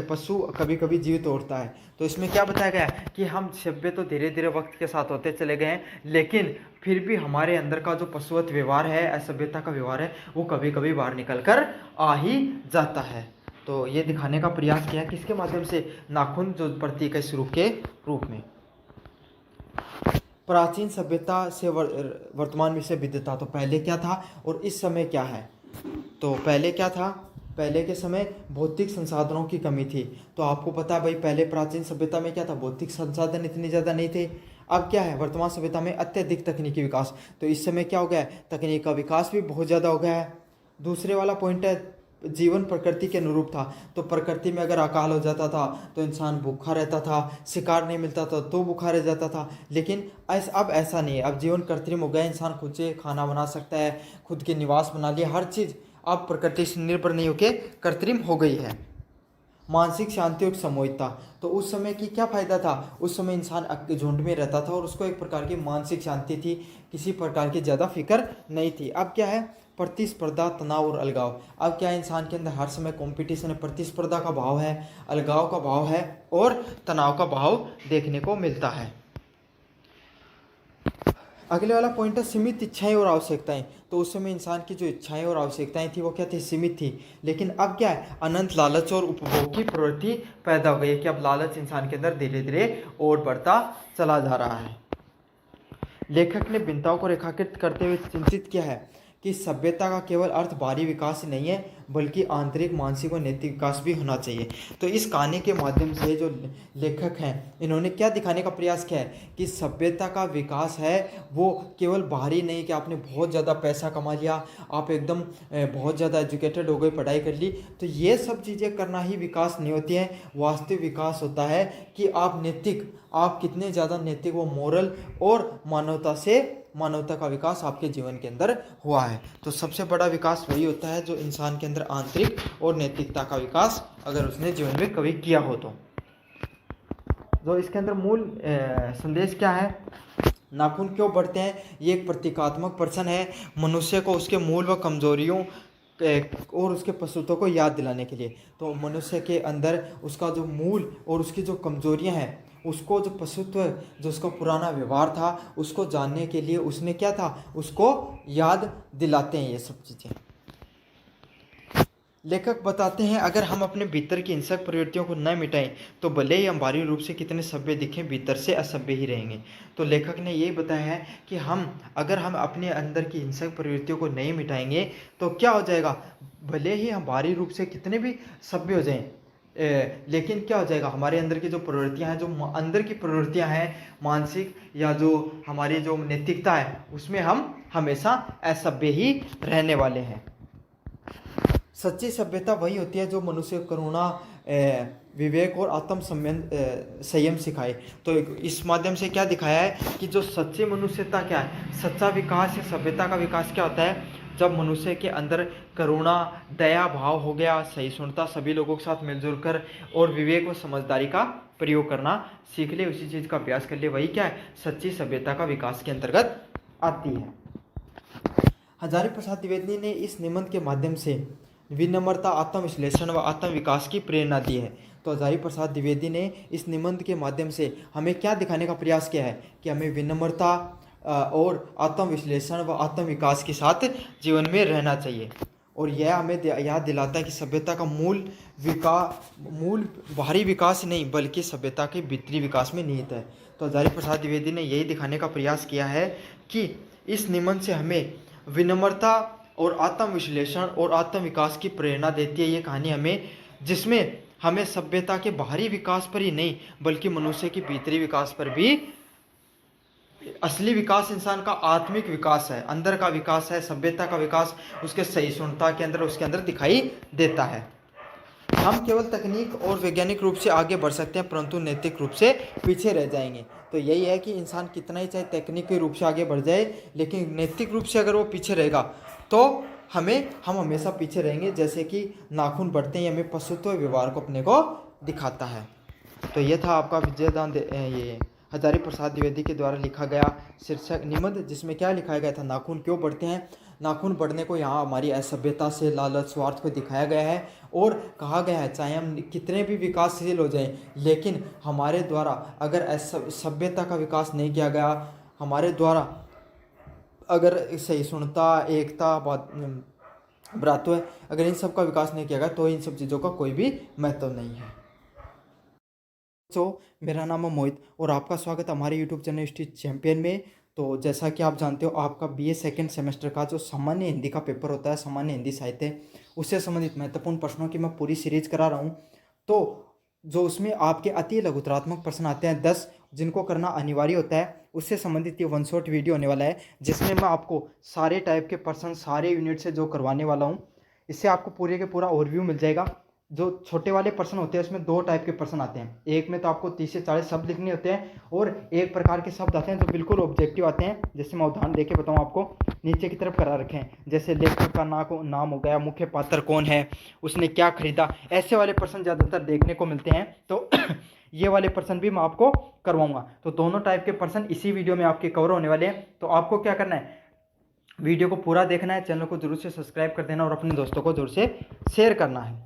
Speaker 2: पशु कभी कभी जीव तोड़ता है। तो इसमें क्या बताया गया कि हम सभ्य तो धीरे धीरे वक्त के साथ होते चले गए हैं लेकिन फिर भी हमारे अंदर का जो पशुवत व्यवहार है, असभ्यता का व्यवहार है, वो कभी कभी बाहर निकल कर आ ही जाता है। तो ये दिखाने का प्रयास किया किसके माध्यम से, नाखून जो प्रतीक है स्वरूप के रूप में। प्राचीन सभ्यता से वर्तमान में से विद्यता, तो पहले क्या था और इस समय क्या है। तो पहले क्या था, पहले के समय भौतिक संसाधनों की कमी थी। तो आपको पता है भाई, पहले प्राचीन सभ्यता में क्या था, भौतिक संसाधन इतने ज़्यादा नहीं थे। अब क्या है, वर्तमान सभ्यता में अत्यधिक तकनीकी विकास। तो इस समय क्या हो गया है, तकनीक का विकास भी बहुत ज़्यादा हो गया है। दूसरे वाला पॉइंट है, जीवन प्रकृति के अनुरूप था। तो प्रकृति में अगर अकाल हो जाता था तो इंसान भूखा रहता था, शिकार नहीं मिलता था तो भूखा रह जाता था। लेकिन अब ऐसा नहीं है, अब जीवन कृत्रिम हो गया, इंसान खुद से खाना बना सकता है, खुद के निवास बना लिया, हर चीज़ अब प्रकृति से निर्भर नहीं होकर कृत्रिम हो गई है। मानसिक शांति और सामूहिकता, तो उस समय की क्या फ़ायदा था, उस समय इंसान झुंड में रहता था और उसको एक प्रकार की मानसिक शांति थी, किसी प्रकार की ज़्यादा फिक्र नहीं थी। अब क्या है, प्रतिस्पर्धा, तनाव और अलगाव। अब क्या है, इंसान के अंदर हर समय कंपटीशन है, प्रतिस्पर्धा का भाव है, अलगाव का भाव है और तनाव का भाव देखने को मिलता है। अगले वाला पॉइंट है सीमित इच्छाएं और आवश्यकताएं। तो उस समय इंसान की जो इच्छाएं और आवश्यकताएं थी वो क्या थी, सीमित थी। लेकिन अब क्या है, अनंत लालच और उपभोग की प्रवृत्ति पैदा हो गई है कि अब लालच इंसान के अंदर धीरे धीरे और बढ़ता चला जा रहा है। लेखक ने भिन्नताओं को रेखांकित करते हुए चिंतित किया है कि सभ्यता का केवल अर्थ बाहरी विकास ही नहीं है बल्कि आंतरिक, मानसिक और नैतिक विकास भी होना चाहिए। तो इस कहानी के माध्यम से जो लेखक हैं इन्होंने क्या दिखाने का प्रयास किया है कि सभ्यता का विकास है वो केवल बाहरी नहीं कि आपने बहुत ज़्यादा पैसा कमा लिया, आप एकदम बहुत ज़्यादा एजुकेटेड हो गए, पढ़ाई कर ली, तो ये सब चीज़ें करना ही विकास नहीं होती हैं। वास्तविक विकास होता है कि आप नैतिक, आप कितने ज़्यादा नैतिक व मोरल और मानवता का विकास आपके जीवन के अंदर हुआ है। तो सबसे बड़ा विकास वही होता है जो इंसान के अंदर आंतरिक और नैतिकता का विकास अगर उसने जीवन में कभी किया हो। तो इसके अंदर मूल संदेश क्या है, नाखून क्यों बढ़ते हैं, ये एक प्रतीकात्मक प्रश्न है मनुष्य को उसके मूल व कमजोरियों और उसके पशुत्व को याद दिलाने के लिए। तो मनुष्य के अंदर उसका जो मूल और उसकी जो कमजोरियां हैं, उसको जो पशुत्व, जो उसका पुराना व्यवहार था, उसको जानने के लिए उसने क्या था, उसको याद दिलाते हैं ये सब चीज़ें। लेखक बताते हैं अगर हम अपने भीतर की हिंसक प्रवृत्तियों को न मिटाएं तो भले ही हम बाहरी रूप से कितने सभ्य दिखें, भीतर से असभ्य ही रहेंगे। तो लेखक ने यही बताया है कि अगर हम अपने अंदर की हिंसक प्रवृत्तियों को नहीं मिटाएंगे तो क्या हो जाएगा, भले ही हम बाहरी रूप से कितने भी सभ्य हो जाएं लेकिन क्या हो जाएगा, हमारे अंदर की जो प्रवृत्तियां हैं, जो अंदर की प्रवृत्तियां हैं मानसिक या जो हमारी जो नैतिकता है, उसमें हम हमेशा असभ्य ही रहने वाले हैं। सच्ची सभ्यता वही होती है जो मनुष्य को करुणा, विवेक और आत्म संयम सिखाए। तो इस माध्यम से क्या दिखाया है कि जो सच्ची मनुष्यता क्या है, सच्चा विकास या सभ्यता का विकास क्या होता है, जब मनुष्य के अंदर करुणा, दया भाव हो गया, सहिष्णुता, सभी लोगों के साथ मिलजुल कर और विवेक व समझदारी का प्रयोग करना सीख ले, उसी चीज़ का अभ्यास कर ले, वही क्या है, सच्ची सभ्यता का विकास के अंतर्गत आती है। हजारी प्रसाद द्विवेदी ने इस निबंध के माध्यम से विनम्रता, आत्मविश्लेषण व आत्मविकास की प्रेरणा दी है। तो हजारी प्रसाद द्विवेदी ने इस निबंध के माध्यम से हमें क्या दिखाने का प्रयास किया है कि हमें विनम्रता और आत्मविश्लेषण व आत्मविकास के साथ जीवन में रहना चाहिए। और यह हमें याद दिलाता है कि सभ्यता का मूल बाहरी विकास नहीं बल्कि सभ्यता के भीतरी विकास में निहित है। तो हजारी प्रसाद द्विवेदी ने यही दिखाने का प्रयास किया है कि इस निबंध से हमें विनम्रता और आत्मविश्लेषण और आत्मविकास की प्रेरणा देती है ये कहानी हमें, जिसमें हमें सभ्यता के बाहरी विकास पर ही नहीं बल्कि मनुष्य के भीतरी विकास पर भी, असली विकास इंसान का आत्मिक विकास है, अंदर का विकास है, सभ्यता का विकास उसके सहिष्णुता के अंदर, उसके अंदर दिखाई देता है। हम केवल तकनीक और वैज्ञानिक रूप से आगे बढ़ सकते हैं परंतु नैतिक रूप से पीछे रह जाएंगे। तो यही है कि इंसान कितना ही चाहे तकनीकी रूप से आगे बढ़ जाए लेकिन नैतिक रूप से अगर वो पीछे रहेगा तो हम हमेशा पीछे रहेंगे। जैसे कि नाखून बढ़ते ही हमें पशुत्व व्यवहार को अपने को दिखाता है। तो ये था आपका विजयदान ये हजारी प्रसाद द्विवेदी के द्वारा लिखा गया शीर्षक निबंध, जिसमें क्या लिखाया गया था, नाखून क्यों बढ़ते हैं। नाखून बढ़ने को यहाँ हमारी असभ्यता से, लालच, स्वार्थ को दिखाया गया है और कहा गया है चाहे हम कितने भी विकासशील हो जाएं लेकिन हमारे द्वारा अगर सभ्यता का विकास नहीं किया गया, हमारे द्वारा अगर सहिष्णुता, एकता, भ्रातृत्व, अगर इन सब का विकास नहीं किया गया तो इन सब चीज़ों का कोई भी महत्व नहीं है। मेरा नाम है मोहित और आपका स्वागत हमारे यूट्यूब चैनल हिस्ट्री चैंपियन में। तो जैसा कि आप जानते हो आपका बीए सेकंड सेमेस्टर का जो सामान्य हिंदी का पेपर होता है, सामान्य हिंदी साहित्य, उससे संबंधित महत्वपूर्ण प्रश्नों की मैं पूरी सीरीज करा रहा हूँ। तो जो उसमें आपके अति लघुतरात्मक प्रश्न आते हैं 10, जिनको करना अनिवार्य होता है, उससे संबंधित ये वन शॉट वीडियो होने वाला है जिसमें मैं आपको सारे टाइप के प्रश्न सारे यूनिट से जो करवाने वाला हूँ। इससे आपको पूरे के पूरा ओवरव्यू मिल जाएगा। जो छोटे वाले प्रश्न होते हैं उसमें 2 टाइप के प्रश्न आते हैं। एक में तो आपको 30 से 40 शब्द लिखने होते हैं और एक प्रकार के शब्द आते हैं जो बिल्कुल ऑब्जेक्टिव आते हैं। जैसे मैं उदाहरण देके बताऊं आपको, नीचे की तरफ करा रखे हैं, जैसे लेखक का नाम हो गया, मुख्य पात्र कौन है, उसने क्या खरीदा, ऐसे वाले प्रश्न ज़्यादातर देखने को मिलते हैं। तो ये वाले प्रश्न भी मैं आपको करवाऊंगा। तो दोनों टाइप के प्रश्न इसी वीडियो में आपके कवर होने वाले हैं। तो आपको क्या करना है, वीडियो को पूरा देखना है, चैनल को जरूर से सब्सक्राइब कर देना और अपने दोस्तों को जरूर से शेयर करना है।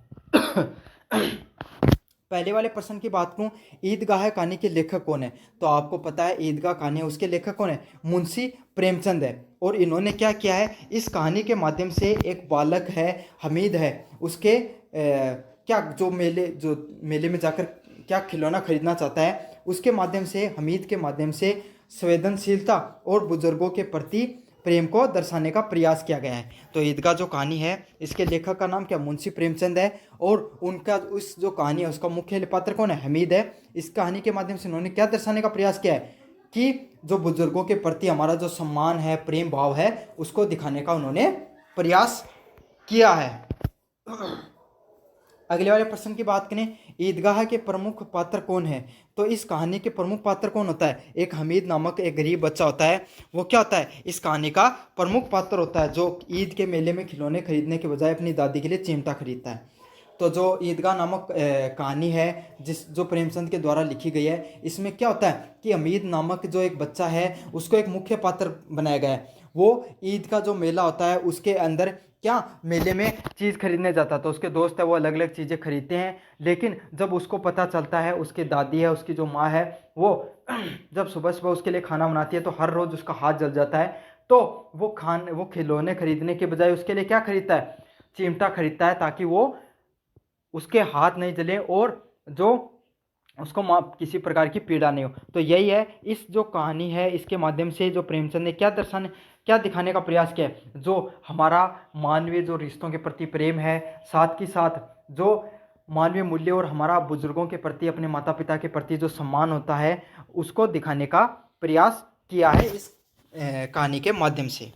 Speaker 2: पहले वाले प्रश्न की बात करूं, ईदगाह कहानी के लेखक कौन है। तो आपको पता है ईदगाह कहानी है, उसके लेखक कौन है, मुंशी प्रेमचंद है। और इन्होंने क्या किया है, इस कहानी के माध्यम से एक बालक है हमीद है, उसके क्या जो मेले में जाकर क्या खिलौना खरीदना चाहता है, उसके माध्यम से, हमीद के माध्यम से संवेदनशीलता और बुजुर्गों के प्रति प्रेम को दर्शाने का प्रयास किया गया है। तो ईदगाह जो कहानी है इसके लेखक का नाम क्या, मुंशी प्रेमचंद है। और उनका उस जो कहानी है उसका मुख्य पात्र कौन है, हमीद है। इस कहानी के माध्यम से उन्होंने क्या दर्शाने का प्रयास किया है कि जो बुजुर्गों के प्रति हमारा जो सम्मान है, प्रेम भाव है, उसको दिखाने का उन्होंने प्रयास किया है। अगले वाले प्रश्न की बात करें, ईदगाह के प्रमुख पात्र कौन है। तो इस कहानी के प्रमुख पात्र कौन होता है, एक हमीद नामक एक गरीब बच्चा होता है। वो क्या होता है, इस कहानी का प्रमुख पात्र होता है, जो ईद के मेले में खिलौने खरीदने के बजाय अपनी दादी के लिए चिमटा खरीदता है। तो जो ईदगाह नामक कहानी है जो प्रेमचंद के द्वारा लिखी गई है, इसमें क्या होता है कि हमीद नामक जो एक बच्चा है उसको एक मुख्य पात्र बनाया गया है। वो ईद का जो मेला होता है उसके अंदर क्या मेले में चीज़ खरीदने जाता, तो उसके दोस्त है वो अलग अलग चीज़ें खरीदते हैं। लेकिन जब उसको पता चलता है, उसकी दादी है, उसकी जो माँ है, वो जब सुबह सुबह उसके लिए खाना बनाती है तो हर रोज़ उसका हाथ जल जाता है। तो वो खिलौने खरीदने के बजाय उसके लिए क्या खरीदता है, चिमटा खरीदता है, ताकि वो उसके हाथ नहीं जले और जो उसको किसी प्रकार की पीड़ा नहीं हो। तो यही है इस जो कहानी है, इसके माध्यम से जो प्रेमचंद ने क्या दिखाने का प्रयास किया है, जो हमारा मानवीय जो रिश्तों के प्रति प्रेम है, साथ ही साथ जो मानवीय मूल्य और हमारा बुजुर्गों के प्रति, अपने माता पिता के प्रति जो सम्मान होता है, उसको दिखाने का प्रयास किया है इस कहानी के माध्यम से।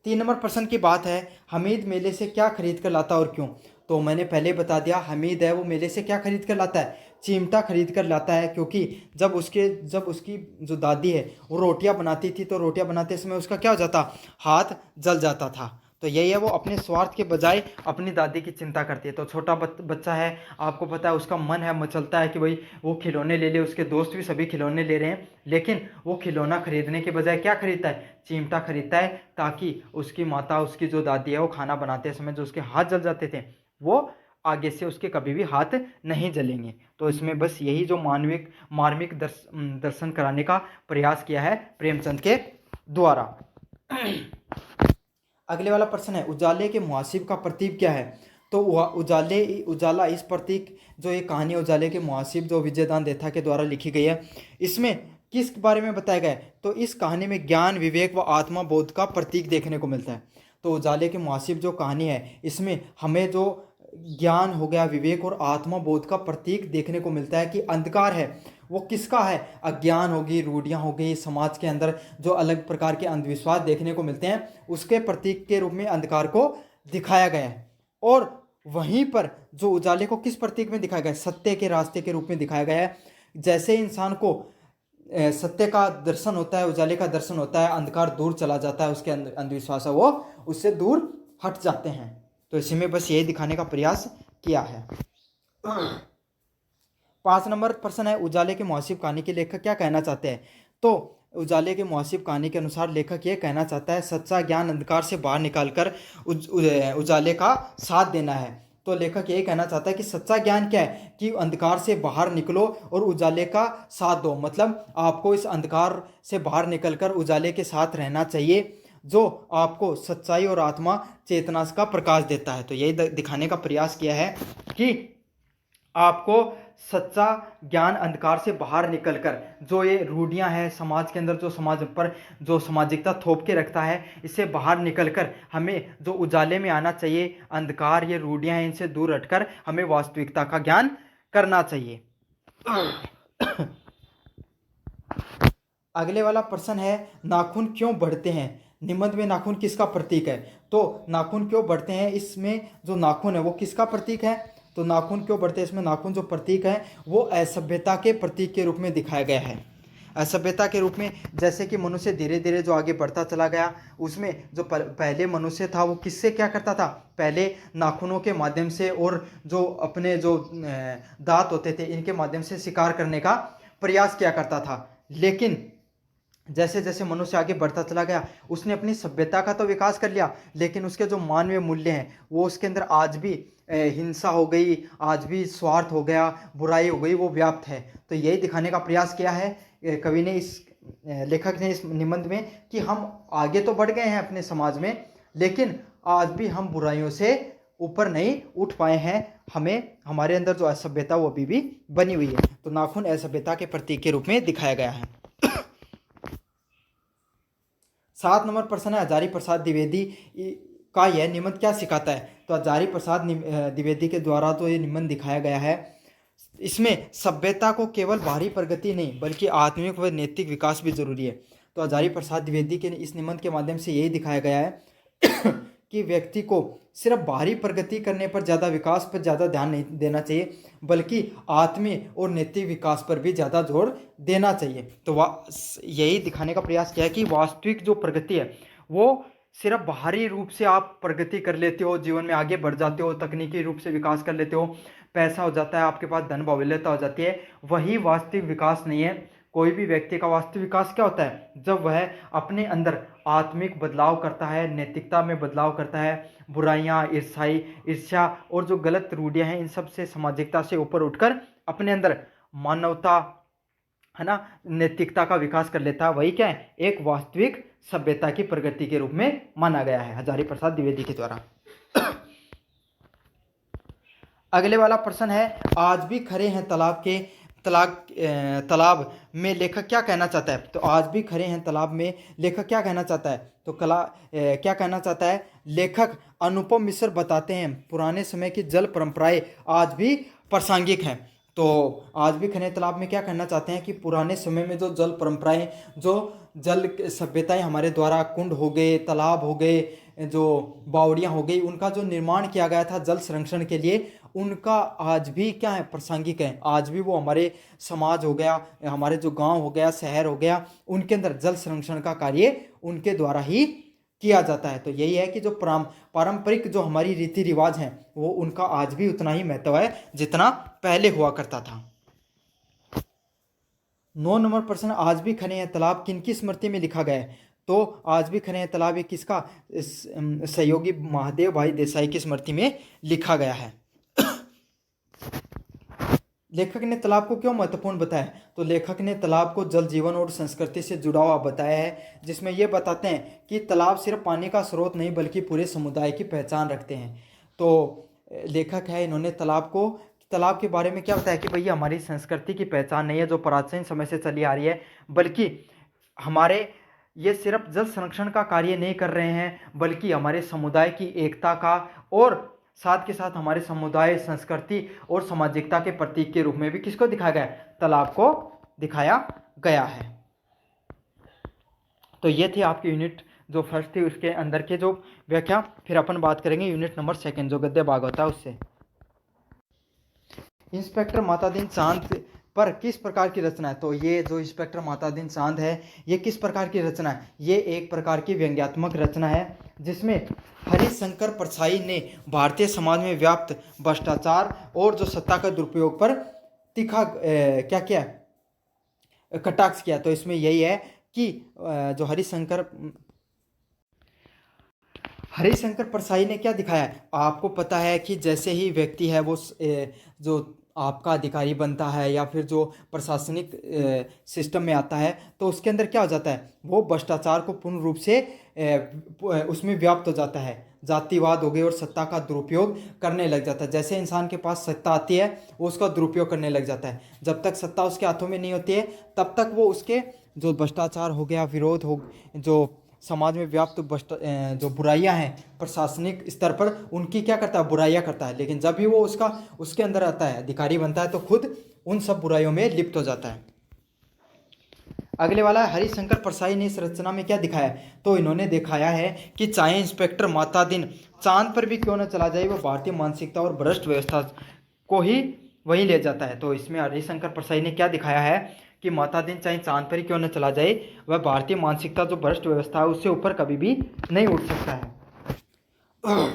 Speaker 2: 3 नंबर प्रश्न की बात है, हमीद मेले से क्या खरीद कर लाता और क्यों। तो मैंने पहले बता दिया, हमीद है वो मेले से क्या खरीद कर लाता है, चिमटा खरीद कर लाता है। क्योंकि जब उसकी जो दादी है वो रोटियां बनाती थी, तो रोटियां बनाते समय उसका क्या हो जाता, हाथ जल जाता था।
Speaker 1: तो यही है, वो अपने स्वार्थ के बजाय अपनी दादी की चिंता करती है। तो छोटा बच्चा है, आपको पता है उसका मन है, मचलता है कि भाई वो खिलौने ले ले, उसके दोस्त भी सभी खिलौने ले रहे हैं, लेकिन वो खिलौना खरीदने के बजाय क्या खरीदता है, चिमटा खरीदता है, ताकि उसकी माता, उसकी जो दादी है, वो खाना बनाते समय जो उसके हाथ जल जाते थे वो आगे से उसके कभी भी हाथ नहीं जलेंगे। तो इसमें बस यही जो मार्मिक दर्शन कराने का प्रयास किया है प्रेमचंद के द्वारा। अगले वाला प्रश्न है, उजाले के मुहासिब का प्रतीक क्या है? तो उजाला इस प्रतीक, जो ये कहानी उजाले के मुहासिब जो विजयदान देथा के द्वारा लिखी गई है, इसमें किस बारे में बताया गया है? तो इस कहानी में ज्ञान, विवेक व आत्मा बोध का प्रतीक देखने को मिलता है। तो उजाले के मुहासिब जो कहानी है, इसमें हमें जो ज्ञान हो गया, विवेक और आत्मा बोध का प्रतीक देखने को मिलता है कि अंधकार है वो किसका है, अज्ञान होगी, रूढ़ियाँ हो गई, समाज के अंदर जो अलग प्रकार के अंधविश्वास देखने को मिलते हैं उसके प्रतीक के रूप में अंधकार को दिखाया गया है। और वहीं पर जो उजाले को किस प्रतीक में दिखाया गया है, सत्य के रास्ते के रूप में दिखाया गया है। जैसे इंसान को सत्य का दर्शन होता है, उजाले का दर्शन होता है, अंधकार दूर चला जाता है, उसके अंधविश्वास है वो उससे दूर हट जाते हैं। तो इसी में बस यही दिखाने का प्रयास किया है। 5 नंबर प्रश्न है, उजाले के मुहासिब कहानी के लेखक क्या कहना चाहते हैं? तो उजाले के मुहासिब कहानी के अनुसार लेखक ये कहना चाहता है, सच्चा ज्ञान अंधकार से बाहर निकालकर उजाले का साथ देना है। तो लेखक यही कहना चाहता है कि सच्चा ज्ञान क्या है, कि अंधकार से बाहर निकलो और उजाले का साथ दो। मतलब आपको इस अंधकार से बाहर निकलकर उजाले के साथ रहना चाहिए, जो आपको सच्चाई और आत्मा चेतना का प्रकाश देता है। तो यही दिखाने का प्रयास किया है कि आपको सच्चा ज्ञान अंधकार से बाहर निकलकर, जो ये रूढ़ियां हैं समाज के अंदर, जो समाज पर जो सामाजिकता थोप के रखता है, इससे बाहर निकलकर हमें जो उजाले में आना चाहिए, अंधकार ये रूढ़ियां हैं इनसे दूर हटकर हमें वास्तविकता का ज्ञान करना चाहिए। अगले वाला प्रश्न है, नाखून क्यों बढ़ते हैं? निबंध में नाखून किसका प्रतीक है? तो नाखून क्यों बढ़ते हैं, इसमें जो नाखून है वो किसका प्रतीक है? तो नाखून क्यों बढ़ते हैं, इसमें नाखून जो प्रतीक है वो असभ्यता के प्रतीक के रूप में दिखाया गया है। असभ्यता के रूप में, जैसे कि मनुष्य धीरे धीरे जो आगे बढ़ता चला गया, उसमें जो पहले मनुष्य था वो किससे क्या करता था, पहले नाखूनों के माध्यम से और जो अपने जो दांत होते थे इनके माध्यम से शिकार करने का प्रयास किया करता था। लेकिन जैसे जैसे मनुष्य आगे बढ़ता चला गया, उसने अपनी सभ्यता का तो विकास कर लिया, लेकिन उसके जो मानवीय मूल्य हैं वो उसके अंदर आज भी हिंसा हो गई, आज भी स्वार्थ हो गया, बुराई हो गई, वो व्याप्त है। तो यही दिखाने का प्रयास किया है कवि ने, इस लेखक ने इस निबंध में, कि हम आगे तो बढ़ गए हैं अपने समाज में, लेकिन आज भी हम बुराइयों से ऊपर नहीं उठ पाए हैं, हमें हमारे अंदर जो असभ्यता वो अभी भी बनी हुई है। तो नाखून असभ्यता के प्रतीक के रूप में दिखाया गया है। 7 नंबर प्रश्न है, हजारी प्रसाद द्विवेदी का यह निबंध क्या सिखाता है? तो हजारी प्रसाद द्विवेदी के द्वारा तो ये निबंध दिखाया गया है, इसमें सभ्यता को केवल बाहरी प्रगति नहीं बल्कि आत्मिक व नैतिक विकास भी जरूरी है। तो हजारी प्रसाद द्विवेदी के इस निबंध के माध्यम से यही दिखाया गया है कि व्यक्ति को सिर्फ बाहरी प्रगति करने पर, ज़्यादा विकास पर ज़्यादा ध्यान नहीं देना चाहिए, बल्कि आत्मीय और नैतिक विकास पर भी ज़्यादा जोर देना चाहिए। तो यही दिखाने का प्रयास किया है कि वास्तविक जो प्रगति है वो सिर्फ बाहरी रूप से आप प्रगति कर लेते हो, जीवन में आगे बढ़ जाते हो, तकनीकी रूप से विकास कर लेते हो, पैसा हो जाता है, आपके पास धन बहुल्यता हो जाती है, वही वास्तविक विकास नहीं है। कोई भी व्यक्ति का वास्तविक विकास क्या होता है, जब वह अपने अंदर आत्मिक बदलाव करता है, नैतिकता में बदलाव करता है, बुराइयां, ईर्ष्या और जो गलत रूढ़ियां हैं इन सब से, सामाजिकता से ऊपर उठकर अपने अंदर मानवता, है ना, नैतिकता का विकास कर लेता है। वही क्या है, एक वास्तविक सभ्यता की प्रगति के रूप में माना गया है हजारी प्रसाद द्विवेदी के द्वारा। अगले वाला प्रश्न है, आज भी खड़े हैं तालाब में लेखक क्या कहना चाहता है? तो आज भी खड़े हैं तालाब में लेखक क्या कहना चाहता है? तो क्या कहना चाहता है लेखक? अनुपम मिश्र बताते हैं, पुराने समय की जल परंपराएं आज भी प्रासंगिक हैं। तो आज भी खड़े तालाब में क्या कहना चाहते हैं कि पुराने समय में जो जल परंपराएं, जो जल सभ्यताएं हमारे द्वारा, कुंड हो गए, तालाब हो गए, जो बावड़ियाँ हो गई, उनका जो निर्माण किया गया था जल संरक्षण के लिए, उनका आज भी क्या है, प्रासंगिक है। आज भी वो हमारे समाज हो गया, हमारे जो गांव हो गया, शहर हो गया, उनके अंदर जल संरक्षण का कार्य उनके द्वारा ही किया जाता है। तो यही है कि जो पारंपरिक जो हमारी रीति रिवाज हैं वो उनका आज भी उतना ही महत्व है जितना पहले हुआ करता था। 9 नंबर प्रश्न, आज भी खने हैं तालाब किनकी स्मृति में लिखा गया है? तो आज भी खने हैं तालाब ये किसका, सहयोगी महादेव भाई देसाई की स्मृति में लिखा गया है। लेखक ने तालाब को क्यों महत्वपूर्ण बताया? तो लेखक ने तालाब को जल जीवन और संस्कृति से जुड़ा हुआ बताया है, जिसमें ये बताते हैं कि तालाब सिर्फ पानी का स्रोत नहीं बल्कि पूरे समुदाय की पहचान रखते हैं। तो लेखक है, इन्होंने तालाब के बारे में क्या बताया कि भैया हमारी संस्कृति की पहचान नहीं है जो प्राचीन समय से चली आ रही है, बल्कि हमारे ये सिर्फ जल संरक्षण का कार्य नहीं कर रहे हैं बल्कि हमारे समुदाय की एकता का और साथ के साथ हमारे समुदाय संस्कृति और सामाजिकता के प्रतीक के रूप में भी किसको दिखाया गया है? तालाब को दिखाया गया है। तो ये थी आपकी यूनिट जो फर्स्ट थी उसके अंदर के जो व्याख्या। फिर अपन बात करेंगे यूनिट नंबर 2 जो गद्य भाग होता है उससे। इंस्पेक्टर मातादीन चांद पर किस प्रकार की रचना है? तो ये जो इंस्पेक्टर मातादीन चांद है ये किस प्रकार की रचना है? ये एक प्रकार की व्यंग्यात्मक रचना है जिसमें हरिशंकर परछाई ने भारतीय समाज में व्याप्त भ्रष्टाचार और जो सत्ता का दुरुपयोग पर तीखा क्या किया, कटाक्ष किया। तो इसमें यही है कि जो हरिशंकर परछाई ने क्या दिखाया है? आपको पता है कि जैसे ही व्यक्ति है वो जो आपका अधिकारी बनता है या फिर जो प्रशासनिक सिस्टम में आता है तो उसके अंदर क्या हो जाता है, वो भ्रष्टाचार को पूर्ण रूप से उसमें व्याप्त हो जाता है, जातिवाद हो गए और सत्ता का दुरुपयोग करने लग जाता है। जैसे इंसान के पास सत्ता आती है वो उसका दुरुपयोग करने लग जाता है। जब तक सत्ता उसके हाथों में नहीं होती है तब तक वो उसके जो भ्रष्टाचार हो गया, विरोध हो, जो समाज में व्याप्त जो बुराइयां हैं प्रशासनिक स्तर पर उनकी क्या करता है, बुराइयां करता है। लेकिन जब भी वो उसके अंदर आता है, अधिकारी बनता है, तो खुद उन सब बुराइयों में लिप्त हो जाता है। अगले वाला है, हरिशंकर परछाई ने इस रचना में क्या दिखाया है? तो इन्होंने दिखाया है कि चाहे इंस्पेक्टर मातादीन चांद पर भी क्यों न चला जाए वह भारतीय मानसिकता और भ्रष्ट व्यवस्था को ही वहीं ले जाता है। तो इसमें हरिशंकर परछाई ने क्या दिखाया है कि मातादीन चाहे चांद पर ही क्यों न चला जाए वह भारतीय मानसिकता जो भ्रष्ट व्यवस्था है उससे ऊपर कभी भी नहीं उठ सकता है।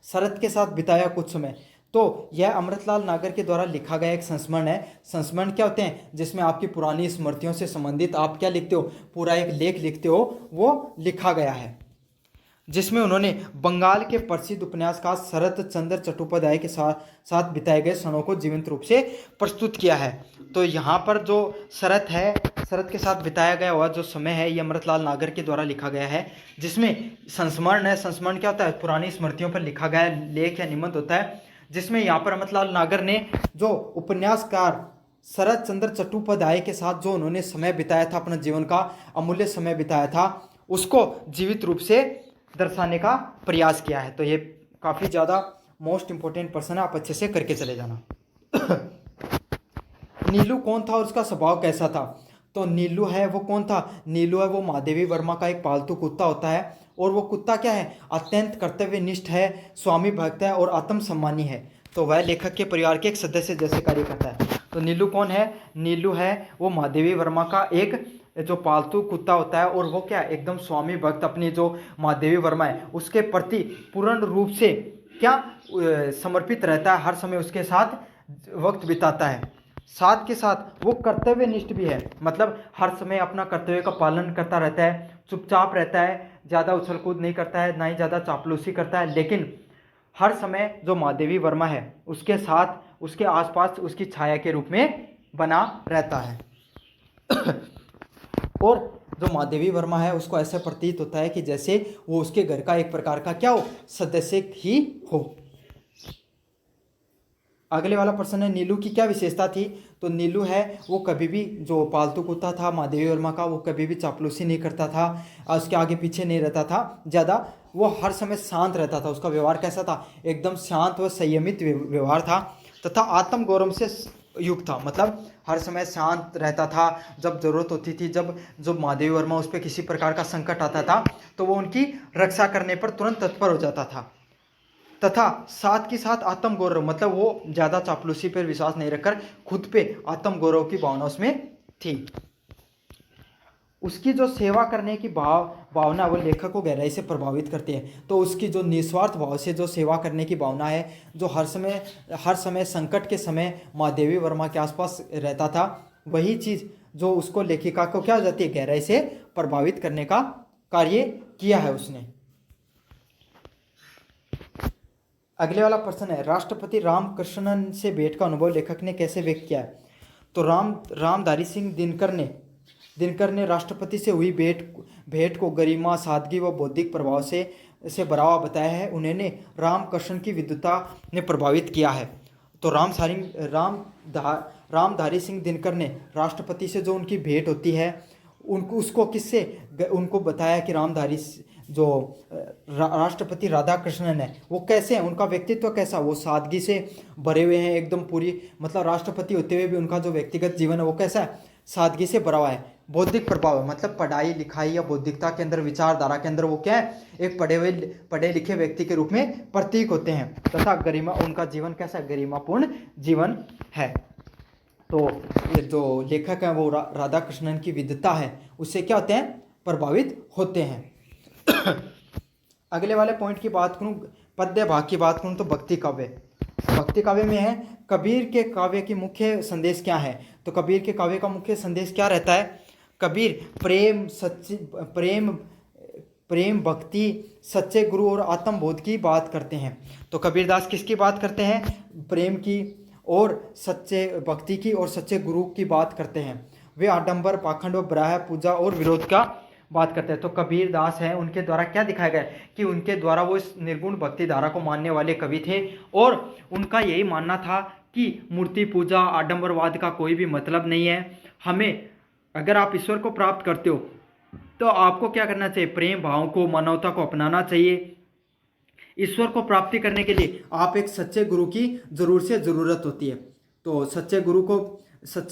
Speaker 1: शरद के साथ बिताया कुछ समय, तो यह अमृतलाल नागर के द्वारा लिखा गया एक संस्मरण है। संस्मरण क्या होते हैं? जिसमें आपकी पुरानी स्मृतियों से संबंधित आप क्या लिखते हो, पूरा एक लेख लिखते हो, वो लिखा गया है। जिसमें उन्होंने बंगाल के प्रसिद्ध उपन्यासकार शरत चंद्र चट्टोपाध्याय के साथ बिताए गए क्षणों को जीवंत रूप से प्रस्तुत किया है। तो यहाँ पर जो शरत है, शरत के साथ बिताया गया हुआ जो समय है ये अमृतलाल नागर के द्वारा लिखा गया है। जिसमें संस्मरण है, संस्मरण क्या होता है? पुरानी स्मृतियों पर लिखा गया लेख या निबंध होता है। जिसमें यहाँ पर अमृतलाल नागर ने जो उपन्यासकार शरत चंद्र चट्टोपाध्याय के साथ जो उन्होंने समय बिताया था, अपना जीवन का अमूल्य समय बिताया था, उसको जीवित रूप से दर्शाने का प्रयास किया है। तो ये काफ़ी ज़्यादा मोस्ट इंपॉर्टेंट पर्सन है, आप अच्छे से करके चले जाना। नीलू कौन था और उसका स्वभाव कैसा था? तो नीलू है वो कौन था? नीलू है वो महादेवी वर्मा का एक पालतू कुत्ता होता है। और वो कुत्ता क्या है? अत्यंत कर्तव्यनिष्ठ है, स्वामी भक्त है और आत्मसम्मानी है। तो वह लेखक के परिवार के एक सदस्य जैसे कार्य करता है। तो नीलू कौन है? नीलू है वो महादेवी वर्मा का एक जो पालतू कुत्ता होता है और वो क्या है? एकदम स्वामी भक्त, अपनी जो महादेवी वर्मा है उसके प्रति पूर्ण रूप से क्या समर्पित रहता है, हर समय उसके साथ वक्त बिताता है। साथ के साथ वो कर्तव्यनिष्ठ भी है, मतलब हर समय अपना कर्तव्य का पालन करता रहता है, चुपचाप रहता है, ज़्यादा उछल कूद नहीं करता है, ना ही ज़्यादा चापलूसी करता है, लेकिन हर समय जो महादेवी वर्मा है उसके साथ, उसके आसपास उसकी छाया के रूप में बना रहता है। और जो महादेवी वर्मा है उसको ऐसा प्रतीत होता है कि जैसे वो उसके घर का एक प्रकार का क्या हो, सदस्य ही हो। अगले वाला प्रश्न है, नीलू की क्या विशेषता थी? तो नीलू है वो कभी भी, जो पालतू कुत्ता था महादेवी वर्मा का, वो कभी भी चापलूसी नहीं करता था, उसके आगे पीछे नहीं रहता था ज़्यादा, वो हर समय शांत रहता था। उसका व्यवहार कैसा था? एकदम शांत व संयमित व्यवहार था तथा आत्मगौरव से युक्त था, मतलब हर समय शांत रहता था। जब ज़रूरत होती थी, जब जो महादेवी वर्मा उस पर किसी प्रकार का संकट आता था तो वो उनकी रक्षा करने पर तुरंत तत्पर हो जाता था। तथा साथ के साथ आत्मगौरव, मतलब वो ज़्यादा चापलूसी पर विश्वास नहीं रखकर खुद पे आत्मगौरव की भावना उसमें थी। उसकी जो सेवा करने की भावना वो लेखक को गहराई से प्रभावित करती है। तो उसकी जो निस्वार्थ भाव से जो सेवा करने की भावना है, जो हर समय संकट के समय माँ देवी वर्मा के आसपास रहता था, वही चीज़ जो उसको लेखिका को क्या हो जाती है, गहराई से प्रभावित करने का कार्य किया है उसने। अगले वाला प्रश्न है, राष्ट्रपति रामकृष्णन से भेंट का अनुभव लेखक ने कैसे व्यक्त किया है। तो रामधारी सिंह दिनकर ने राष्ट्रपति से हुई भेंट को गरिमा, सादगी व बौद्धिक प्रभाव से भरा हुआ बताया है। उन्होंने रामकृष्ण की विद्वता ने प्रभावित किया है। तो रामधारी सिंह दिनकर ने राष्ट्रपति से जो उनकी भेंट होती है, उनको बताया कि राष्ट्रपति राधाकृष्णन है वो कैसे हैं, उनका व्यक्तित्व कैसा, वो सादगी से भरे हुए हैं एकदम पूरी, मतलब राष्ट्रपति होते हुए भी उनका जो व्यक्तिगत जीवन है वो कैसा है, सादगी से भरा हुआ है। बौद्धिक प्रभाव है, मतलब पढ़ाई लिखाई या बौद्धिकता के अंदर, विचारधारा के अंदर वो क्या है, एक पढ़े लिखे व्यक्ति के रूप में प्रतीक होते हैं। तथा गरिमा, उनका जीवन कैसा, गरिमापूर्ण जीवन है। तो ये जो लेखक है वो राधा कृष्णन की विद्वता है उससे क्या होते हैं, प्रभावित होते हैं। अगले वाले पॉइंट की बात करूं, पद्य भाग की बात करूं, तो भक्ति काव्य में है कबीर के काव्य की मुख्य संदेश क्या है। तो कबीर के काव्य का मुख्य संदेश क्या रहता है, कबीर प्रेम भक्ति, सच्चे गुरु और आत्मबोध की बात करते हैं। तो कबीरदास किसकी बात करते हैं, प्रेम की और सच्चे भक्ति की और सच्चे गुरु की बात करते हैं। वे आडंबर, पाखंड व ब्राह्य पूजा और विरोध का बात करते हैं। तो कबीर दास हैं, उनके द्वारा क्या दिखाया गया कि उनके द्वारा वो इस निर्गुण भक्ति धारा को मानने वाले कवि थे और उनका यही मानना था कि मूर्ति पूजा, आडंबरवाद का कोई भी मतलब नहीं है। हमें, अगर आप ईश्वर को प्राप्त करते हो तो आपको क्या करना चाहिए, प्रेम भाव को, मानवता को अपनाना चाहिए। ईश्वर को प्राप्ति करने के लिए आप एक सच्चे गुरु की ज़रूरत होती है। तो सच्चे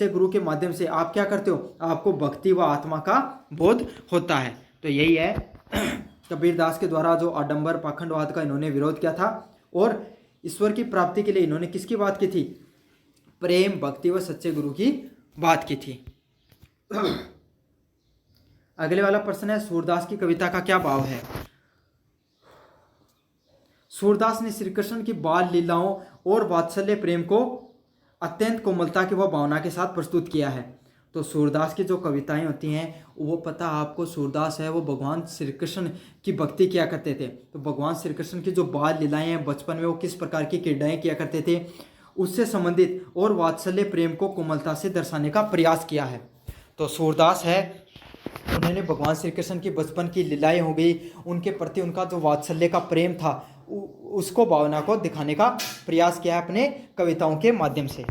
Speaker 1: गुरु के माध्यम से आप क्या करते हो, आपको भक्ति व आत्मा का बोध होता है। तो यही है कबीरदास के द्वारा जो आडंबर पाखंडवाद का इन्होंने विरोध किया था और ईश्वर की प्राप्ति के लिए इन्होंने किसकी बात की थी, प्रेम, भक्ति व सच्चे गुरु की बात की थी। अगले वाला प्रश्न है, सूरदास की कविता का क्या भाव है। सूरदास ने श्री कृष्ण की बाल लीलाओं और वात्सल्य प्रेम को अत्यंत कोमलता की व भावना के साथ प्रस्तुत किया है। तो सूरदास की जो कविताएं होती हैं वो, पता आपको, सूरदास है वो भगवान श्री कृष्ण की भक्ति किया करते थे। तो भगवान श्री कृष्ण की जो बाल लीलाएं हैं, बचपन में वो किस प्रकार की क्रीडाएं किया करते थे, उससे संबंधित और वात्सल्य प्रेम को कोमलता से दर्शाने का प्रयास किया है। तो सूरदास है, उन्होंने भगवान श्री कृष्ण की बचपन की लीलाएं हो गई, उनके प्रति उनका जो वात्सल्य का प्रेम था उसको, भावना को दिखाने का प्रयास किया है अपने कविताओं के माध्यम से।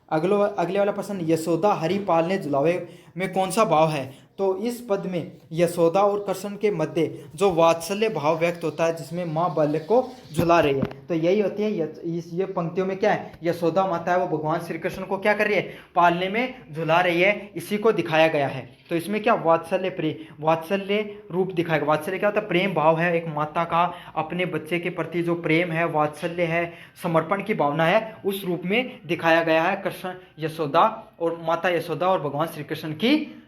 Speaker 1: अगले वाला प्रश्न, यशोदा हरि पाल ने झुलावे में कौन सा भाव है। तो इस पद में यशोदा और कृष्ण के मध्य जो वात्सल्य भाव व्यक्त होता है, जिसमें माँ बालक को झुला रही है, तो यही होती है ये पंक्तियों में क्या है, यशोदा माता है वो भगवान श्री कृष्ण को क्या कर रही है, पालने में झुला रही है, इसी को दिखाया गया है। तो इसमें क्या, वात्सल्य रूप दिखाया गया। वात्सल्य क्या होता है, प्रेम भाव है, एक माता का अपने बच्चे के प्रति जो प्रेम है, वात्सल्य है, समर्पण की भावना है, उस रूप में दिखाया गया है कृष्ण, यशोदा और माता यशोदा और भगवान श्री कृष्ण की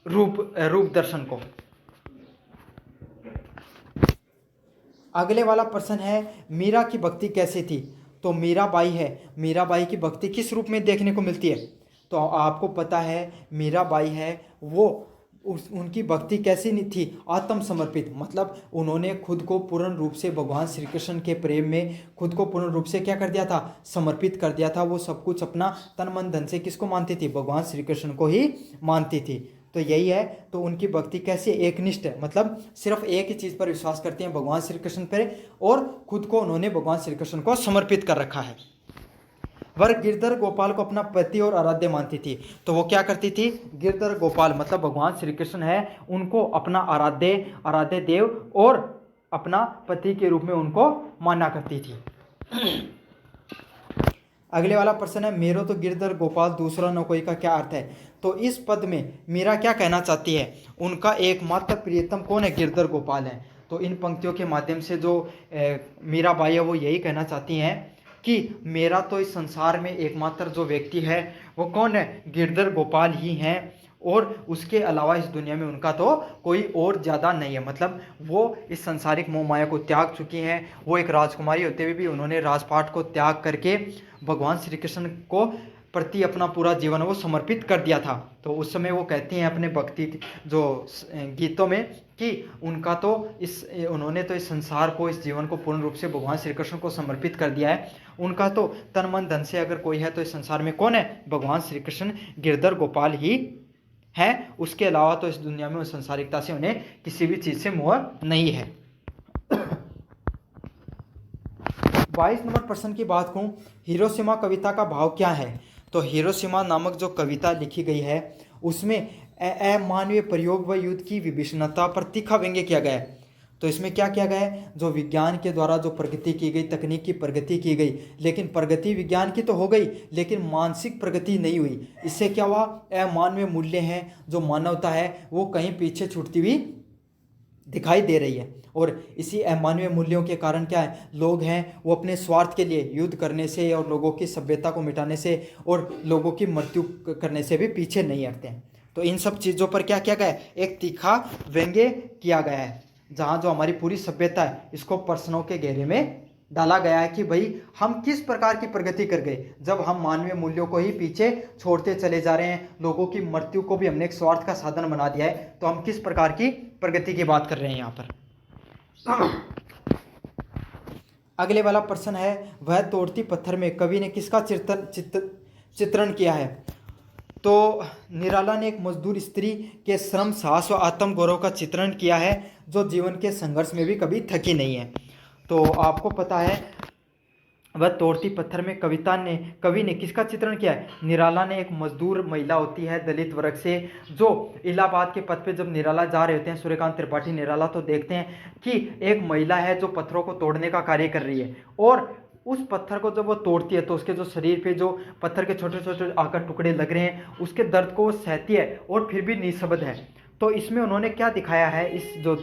Speaker 1: रूप दर्शन को। अगले वाला प्रश्न है, मीरा की भक्ति कैसी थी। तो मीराबाई है, मीराबाई की भक्ति किस रूप में देखने को मिलती है। तो आपको पता है मीराबाई है वो उनकी भक्ति कैसी नहीं थी, आत्मसमर्पित, मतलब उन्होंने खुद को पूर्ण रूप से भगवान श्री कृष्ण के प्रेम में खुद को पूर्ण रूप से क्या कर दिया था, समर्पित कर दिया था। वो सब कुछ अपना तन मन धन से किसको मानती थी, भगवान श्री कृष्ण को ही मानती थी। तो यही है, तो उनकी भक्ति कैसी, एकनिष्ठ है, मतलब सिर्फ एक ही चीज़ पर विश्वास करते हैं, भगवान श्री कृष्ण पर, और खुद को उन्होंने भगवान श्री कृष्ण को समर्पित कर रखा है। वह गिरधर गोपाल को अपना पति और आराध्य मानती थी। तो वो क्या करती थी, गिरधर गोपाल मतलब भगवान श्री कृष्ण है, उनको अपना आराध्य देव और अपना पति के रूप में उनको माना करती थी। अगले वाला प्रश्न है, मेरो तो गिरधर गोपाल दूसरा न कोई का क्या अर्थ है। तो इस पद में मीरा क्या कहना चाहती है, उनका एकमात्र प्रियतम कौन है, गिरधर गोपाल है। तो इन पंक्तियों के माध्यम से जो मीराबाई है वो यही कहना चाहती हैं कि मेरा तो इस संसार में एकमात्र जो व्यक्ति है वो कौन है, गिरधर गोपाल ही हैं, और उसके अलावा इस दुनिया में उनका तो कोई और ज़्यादा नहीं है। मतलब वो इस संसारिक मोह माया को त्याग चुकी हैं। वो एक राजकुमारी होते हुए भी उन्होंने राजपाट को त्याग करके भगवान श्री कृष्ण को प्रति अपना पूरा जीवन वो समर्पित कर दिया था। तो उस समय वो कहते हैं अपने भक्ति जो गीतों में कि उनका तो उन्होंने तो इस संसार को, इस जीवन को पूर्ण रूप से भगवान श्री कृष्ण को समर्पित कर दिया है। उनका तो तन मन धन से अगर कोई है तो इस संसार में कौन है, भगवान श्री कृष्ण गिरधर गोपाल ही है। उसके अलावा तो इस दुनिया में उस संसारिकता से उन्हें किसी भी चीज़ से मोह नहीं है। 22 नंबर प्रश्न की बात करूं, हिरोशिमा कविता का भाव क्या है। तो हिरोशिमा नामक जो कविता लिखी गई है उसमें अमानवीय प्रयोग व युद्ध की विभीषणता पर तीखा व्यंग्य किया गया है। तो इसमें क्या किया गया है, जो विज्ञान के द्वारा जो प्रगति की गई, तकनीक की प्रगति की गई, लेकिन प्रगति विज्ञान की तो हो गई लेकिन मानसिक प्रगति नहीं हुई। इससे क्या हुआ, अमानवीय मूल्य हैं, जो मानवता है वो कहीं पीछे छूटती हुई दिखाई दे रही है। और इसी अमानवीय मूल्यों के कारण क्या है, लोग हैं वो अपने स्वार्थ के लिए युद्ध करने से और लोगों की सभ्यता को मिटाने से और लोगों की मृत्यु करने से भी पीछे नहीं हटते हैं। तो इन सब चीज़ों पर क्या किया गया है, एक तीखा व्यंग्य किया गया है, जहाँ जो हमारी पूरी सभ्यता है इसको प्रश्नों के घेरे में डाला गया है कि भाई हम किस प्रकार की प्रगति कर गए जब हम मानवीय मूल्यों को ही पीछे छोड़ते चले जा रहे हैं, लोगों की मृत्यु को भी हमने एक स्वार्थ का साधन बना दिया है। तो हम किस प्रकार की प्रगति की बात कर रहे हैं यहाँ पर। अगले वाला प्रश्न है, वह तोड़ती पत्थर में कवि ने किसका चित्रण किया है। तो निराला ने एक मजदूर स्त्री के श्रम, साहस व आत्म गौरव का चित्रण किया है, जो जीवन के संघर्ष में भी कभी थकी नहीं है। तो आपको पता है वह तोड़ती पत्थर में कवि ने किसका चित्रण किया है। निराला ने एक मजदूर महिला होती है दलित वर्ग से, जो इलाहाबाद के पथ पे जब निराला जा रहे होते हैं, सूर्यकांत त्रिपाठी निराला, तो देखते हैं कि एक महिला है जो पत्थरों को तोड़ने का कार्य कर रही है, और उस पत्थर को जब वो तोड़ती है तो उसके जो शरीर पे जो पत्थर के छोटे छोटे आकर टुकड़े लग रहे हैं, उसके दर्द को वो सहती है और फिर भी निःशब्द है। तो इसमें उन्होंने क्या दिखाया है, इस जो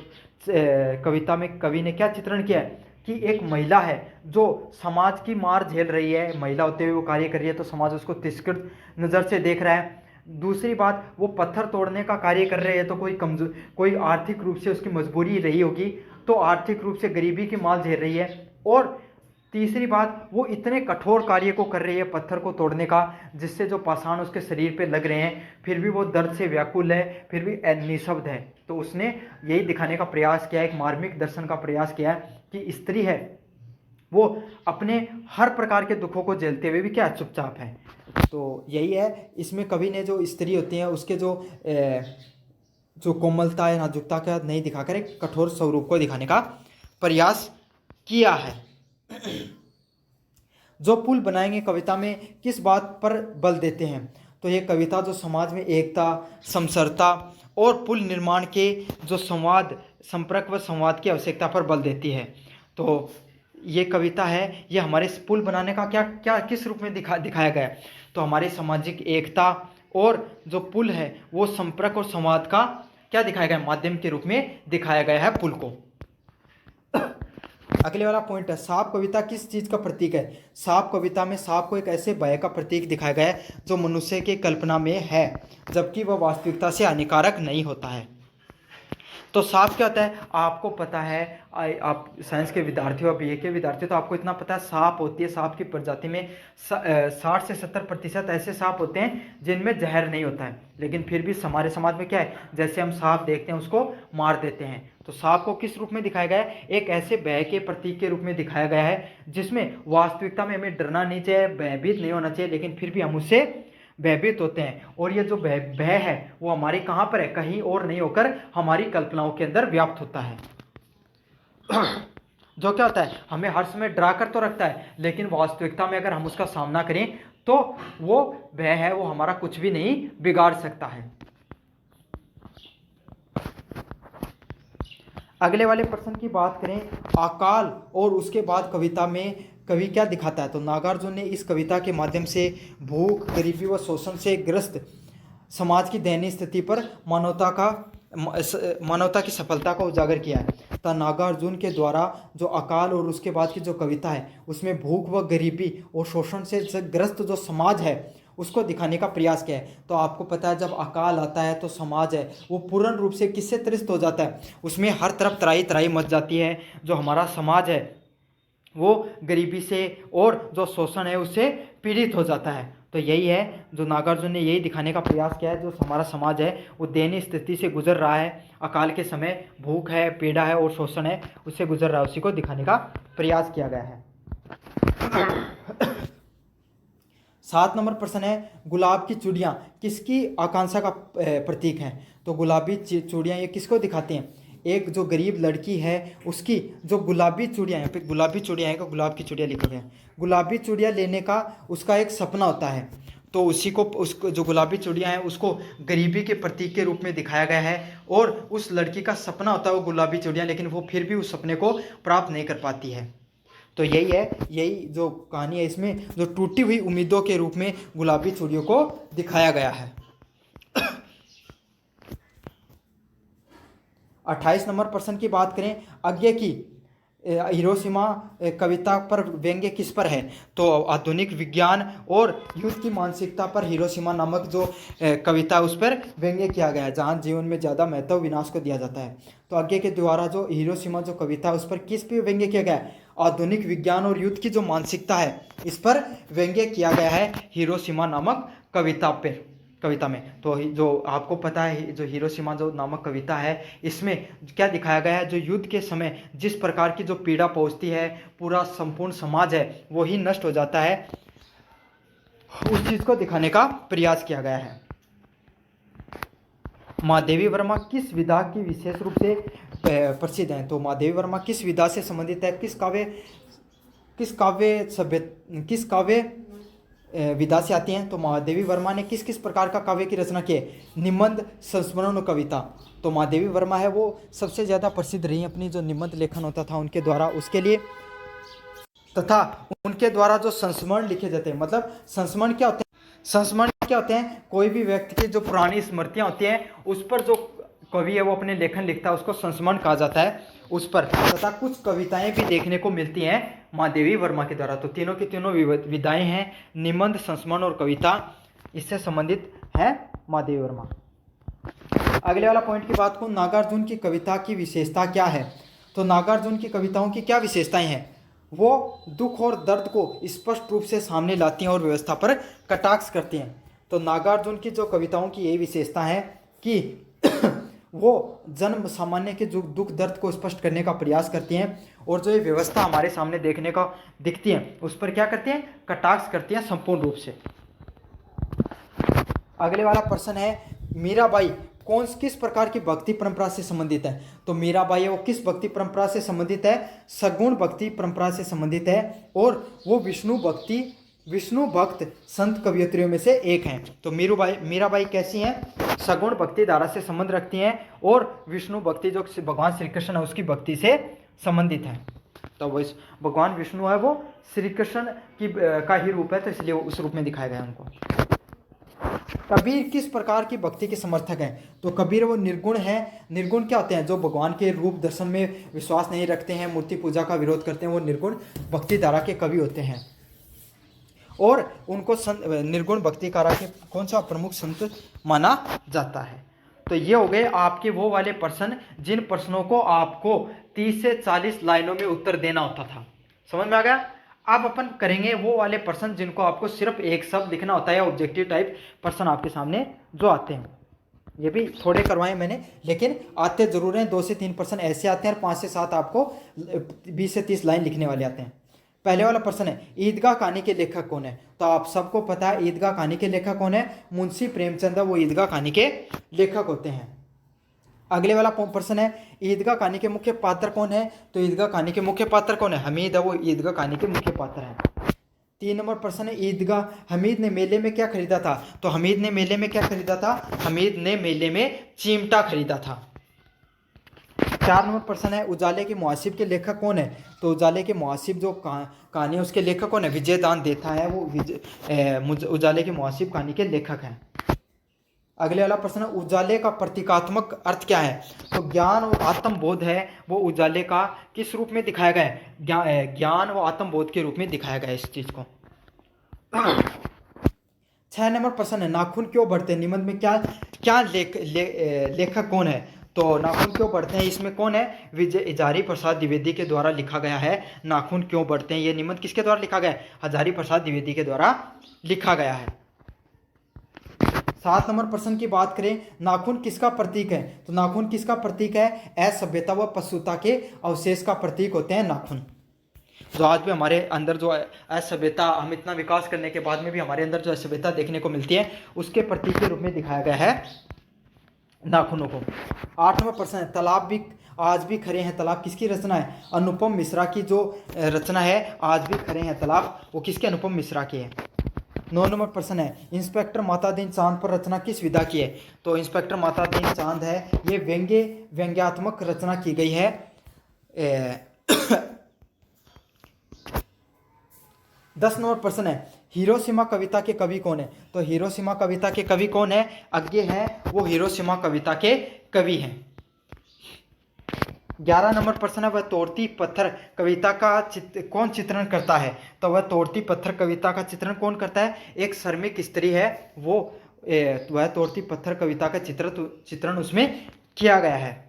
Speaker 1: कविता में कवि ने क्या चित्रण किया है कि एक महिला है जो समाज की मार झेल रही है, महिला होते हुए वो कार्य कर रही है, तो समाज उसको तिरस्कृत नज़र से देख रहा है। दूसरी बात, वो पत्थर तोड़ने का कार्य कर रहे हैं तो कोई आर्थिक रूप से उसकी मजबूरी रही होगी, तो आर्थिक रूप से गरीबी की मार झेल रही है। और तीसरी बात, वो इतने कठोर कार्य को कर रही है पत्थर को तोड़ने का, जिससे जो पाषाण उसके शरीर पे लग रहे हैं, फिर भी वो दर्द से व्याकुल है, फिर भी निःशब्द है। तो उसने यही दिखाने का प्रयास किया, एक मार्मिक दर्शन का प्रयास किया है कि स्त्री है वो अपने हर प्रकार के दुखों को झेलते हुए भी क्या चुपचाप है। तो यही है, इसमें कवि ने जो स्त्री होती है उसके जो कोमलता है, नाजुकता का नहीं दिखाकर एक कठोर स्वरूप को दिखाने का प्रयास किया है। जो पुल बनाएंगे कविता में किस बात पर बल देते हैं। तो ये कविता जो समाज में एकता, समसरता और पुल निर्माण के जो संपर्क व संवाद की आवश्यकता पर बल देती है। तो ये कविता है, ये हमारे पुल बनाने का क्या किस रूप में दिखाया गया है। तो हमारी सामाजिक एकता और जो पुल है वो संपर्क और संवाद का क्या दिखाया गया है, माध्यम के रूप में दिखाया गया है पुल को। अगले वाला पॉइंट है, सांप कविता किस चीज़ का प्रतीक है। सांप कविता में सांप को एक ऐसे भय का प्रतीक दिखाया गया है जो मनुष्य की कल्पना में है, जबकि वह वास्तविकता से हानिकारक नहीं होता है। तो सांप क्या होता है, आपको पता है, आप साइंस के विद्यार्थी हो, बीए के विद्यार्थी, तो आपको इतना पता है सांप होती है, सांप की प्रजाति में 60 से 70% ऐसे सांप होते हैं जिनमें जहर नहीं होता है, लेकिन फिर भी हमारे समाज में क्या है, जैसे हम सांप देखते हैं उसको मार देते हैं। तो सांप को किस रूप में दिखाया गया है, एक ऐसे भय के प्रतीक के रूप में दिखाया गया है जिसमें वास्तविकता में हमें डरना नहीं चाहिए, भयभीत नहीं होना चाहिए, लेकिन फिर भी हम उससे भयभीत होते हैं। और ये जो भय है वो हमारी कहाँ पर है, कहीं और नहीं होकर हमारी कल्पनाओं के अंदर व्याप्त होता है। जो क्या होता है, हमें हर समय डरा कर तो रखता है, लेकिन वास्तविकता में अगर हम उसका सामना करें तो वो भय है वो हमारा कुछ भी नहीं बिगाड़ सकता है। अगले वाले प्रश्न की बात करें, अकाल और उसके बाद कविता में कवि क्या दिखाता है। तो नागार्जुन ने इस कविता के माध्यम से भूख, गरीबी व शोषण से ग्रस्त समाज की दयनीय स्थिति पर मानवता की सफलता को उजागर किया है। तथा नागार्जुन के द्वारा जो अकाल और उसके बाद की जो कविता है उसमें भूख व गरीबी और शोषण से ग्रस्त जो समाज है उसको दिखाने का प्रयास किया है। तो आपको पता है जब अकाल आता है तो समाज है वो पूर्ण रूप से किससे त्रस्त हो जाता है, उसमें हर तरफ त्राही त्राही मच जाती है। जो हमारा समाज है वो गरीबी से और जो शोषण है उससे पीड़ित हो जाता है। तो यही है जो नागार्जुन ने यही दिखाने का प्रयास किया है, जो हमारा समाज है वो दयनीय स्थिति से गुजर रहा है, अकाल के समय भूख है, पीड़ा है और शोषण है उससे गुजर रहा है, उसी को दिखाने का प्रयास किया गया है। 7 नंबर प्रश्न है गुलाब की चूड़ियाँ किसकी आकांक्षा का प्रतीक हैं। तो गुलाबी चूड़ियाँ ये किसको दिखाते हैं, एक जो गरीब लड़की है उसकी जो गुलाबी चूड़ियाँ, यहाँ पे गुलाबी चूड़ियाँ हैं, गुलाब की चूड़ियाँ लिखा गया है, गुलाबी चूड़ियाँ लेने का उसका एक सपना होता है। तो उसी को उसको जो गुलाबी चूड़ियाँ हैं उसको गरीबी के प्रतीक के रूप में दिखाया गया है और उस लड़की का सपना होता है वो गुलाबी चूड़ियाँ, लेकिन वो फिर भी उस सपने को प्राप्त नहीं कर पाती है। तो यही है, यही जो कहानी है इसमें जो टूटी हुई उम्मीदों के रूप में गुलाबी चूड़ियों को दिखाया गया है। 28 नंबर प्रश्न की बात करें, आगे की हिरोशिमा कविता पर व्यंग्य किस पर है। तो आधुनिक विज्ञान और युद्ध की मानसिकता पर हिरोशिमा नामक जो कविता उस पर व्यंग्य किया गया है, जहाँ जीवन में ज़्यादा महत्व विनाश को दिया जाता है। तो आगे के द्वारा जो हिरोशिमा जो कविता उस पर किस पे व्यंग्य किया गया है, आधुनिक विज्ञान और युद्ध की जो मानसिकता है इस पर व्यंग्य किया गया है हिरोशिमा नामक कविता में। तो जो आपको पता है जो हिरोशिमा जो नामक कविता है इसमें क्या दिखाया गया है, जो युद्ध के समय जिस प्रकार की जो पीड़ा पहुंचती है, पूरा संपूर्ण समाज है वो ही नष्ट हो जाता है, उस चीज को दिखाने का प्रयास किया गया है। महादेवी वर्मा किस विधा की विशेष रूप से प्रसिद्ध हैं। तो महादेवी वर्मा किस विधा से संबंधित है, किस काव्य विधा से आती हैं। तो महादेवी वर्मा ने किस किस प्रकार का काव्य की रचना की है, निबंध, संस्मरण और कविता। तो महादेवी वर्मा है वो सबसे ज़्यादा प्रसिद्ध रही अपनी जो निबंध लेखन होता था उनके द्वारा, उसके लिए, तथा उनके द्वारा जो संस्मरण लिखे जाते हैं। मतलब संस्मरण क्या होते हैं, संस्मरण क्या होते हैं, कोई भी व्यक्ति की जो पुरानी स्मृतियाँ होती हैं उस पर जो कवि है वो अपने लेखन लिखता है उसको संस्मरण कहा जाता है उस पर। तथा कुछ कविताएं भी देखने को मिलती हैं महादेवी वर्मा के द्वारा। तो तीनों की तीनों विधाएं हैं, निबंध, संस्मरण और कविता, इससे संबंधित है महादेवी वर्मा। अगले वाला पॉइंट की बात करूं, नागार्जुन की कविता की विशेषता क्या है। तो नागार्जुन की कविताओं की क्या विशेषताएं हैं, वो दुख और दर्द को स्पष्ट रूप से सामने लाती हैं और व्यवस्था पर कटाक्ष करती हैं। तो नागार्जुन की जो कविताओं की यही विशेषता है कि वो जन्म सामान्य के जो दुख दर्द को स्पष्ट करने का प्रयास करती हैं और जो ये व्यवस्था हमारे सामने देखने का दिखती है उस पर क्या करती हैं, कटाक्ष करती हैं संपूर्ण रूप से। अगले वाला प्रश्न है, मीराबाई किस प्रकार की भक्ति परंपरा से संबंधित है। तो मीराबाई है वो किस भक्ति परंपरा से संबंधित है, सगुण भक्ति परंपरा से संबंधित है और वो विष्णु भक्त संत कवियत्रियों में से एक हैं। तो मीराबाई कैसी हैं, सगुण भक्ति धारा से संबंध रखती हैं और विष्णु भक्ति जो भगवान श्री कृष्ण है उसकी भक्ति से संबंधित है। तो वो भगवान विष्णु है वो श्री कृष्ण का ही रूप है, तो इसलिए उस रूप में दिखाया गया है उनको। कबीर किस प्रकार की भक्ति के समर्थक हैं। तो कबीर वो निर्गुण है। निर्गुण क्या होते हैं, जो भगवान के रूप दर्शन में विश्वास नहीं रखते हैं, मूर्ति पूजा का विरोध करते हैं, वो निर्गुण भक्ति धारा के कवि होते हैं। और उनको निर्गुण भक्ति धारा के कौन सा प्रमुख संत माना जाता है। तो ये हो गए आपके वो वाले प्रश्न जिन प्रश्नों को आपको 30 से 40 लाइनों में उत्तर देना होता था। समझ में आ गया। अब अपन करेंगे वो वाले प्रश्न जिनको आपको सिर्फ एक शब्द लिखना होता है, ऑब्जेक्टिव टाइप प्रश्न आपके सामने जो आते हैं। ये भी थोड़े करवाए मैंने, लेकिन आते जरूर हैं। 2 से 3 प्रश्न ऐसे आते हैं और 5 से 7 आपको 20 से 30 लाइन लिखने वाले आते हैं। पहले वाला प्रश्न है, ईदगाह कहानी के लेखक कौन है। तो आप सबको पता है ईदगाह कहानी के लेखक कौन है, मुंशी प्रेमचंद वो ईदगाह कहानी के लेखक होते हैं। अगले वाला प्रश्न है, ईदगाह कहानी के मुख्य पात्र कौन है। तो ईदगाह कहानी के मुख्य पात्र कौन है, हमीद है वो ईदगाह कहानी के मुख्य पात्र हैं। 3 नंबर प्रश्न है, हमीद ने मेले में क्या खरीदा था। तो हमीद ने मेले में क्या खरीदा था, हमीद ने मेले में चिमटा खरीदा था। 4 नंबर प्रश्न है, उजाले के मुहासिब के लेखक कौन है। तो उजाले के मुहासिब जो कहानी है उसके लेखक कौन है, विजय दान देता है वो उजाले के मुहासिब कहानी के लेखक हैं। अगले वाला प्रश्न है, उजाले का प्रतीकात्मक अर्थ क्या है? तो ज्ञान और आत्मबोध है वो उजाले का किस रूप में दिखाया गया है? ज्ञान व आत्मबोध के रूप में दिखाया गया है इस चीज को। 6 नंबर प्रश्न है, नाखून क्यों बढ़ते हैं? निबंध में क्या क्या लेखक कौन है? तो नाखून क्यों बढ़ते हैं इसमें कौन है? विजय हजारी प्रसाद द्विवेदी के द्वारा लिखा गया है नाखून क्यों बढ़ते हैं। ये निबंध किसके द्वारा लिखा गया है? हजारी प्रसाद द्विवेदी के द्वारा लिखा गया है। 7 नंबर प्रश्न की बात करें, नाखून किसका प्रतीक है? तो नाखून किसका प्रतीक है? असभ्यता व पशुता के अवशेष का प्रतीक होते हैं नाखून। जो आज भी हमारे अंदर जो असभ्यता, हम इतना विकास करने के बाद में भी हमारे अंदर जो असभ्यता देखने को मिलती है, उसके प्रतीक के रूप में दिखाया गया है नाखूनों को। 8 नंबर प्रश्न है, तालाब भी आज भी खड़े हैं तालाब किसकी रचना है? अनुपम मिश्रा की जो रचना है आज भी खड़े हैं तालाब, वो किसके? अनुपम मिश्रा की है। 9 नंबर प्रश्न है, इंस्पेक्टर मातादीन चांद पर रचना किस विधा की है? तो इंस्पेक्टर मातादीन चांद है ये व्यंग्यात्मक रचना की गई है। 10 नंबर प्रश्न है, हिरोशिमा कविता के कवि कौन है? तो हिरोशिमा कविता के कवि कौन है? अज्ञे हैं, वो हिरोशिमा कविता के कवि हैं। 11 नंबर प्रश्न है, वह तोड़ती पत्थर कविता का कौन चित्रण करता है? तो वह तोड़ती पत्थर कविता का चित्रण कौन करता है? एक श्रमिक स्त्री है, वो वह तोड़ती पत्थर कविता का चित्रण उसमें किया गया है।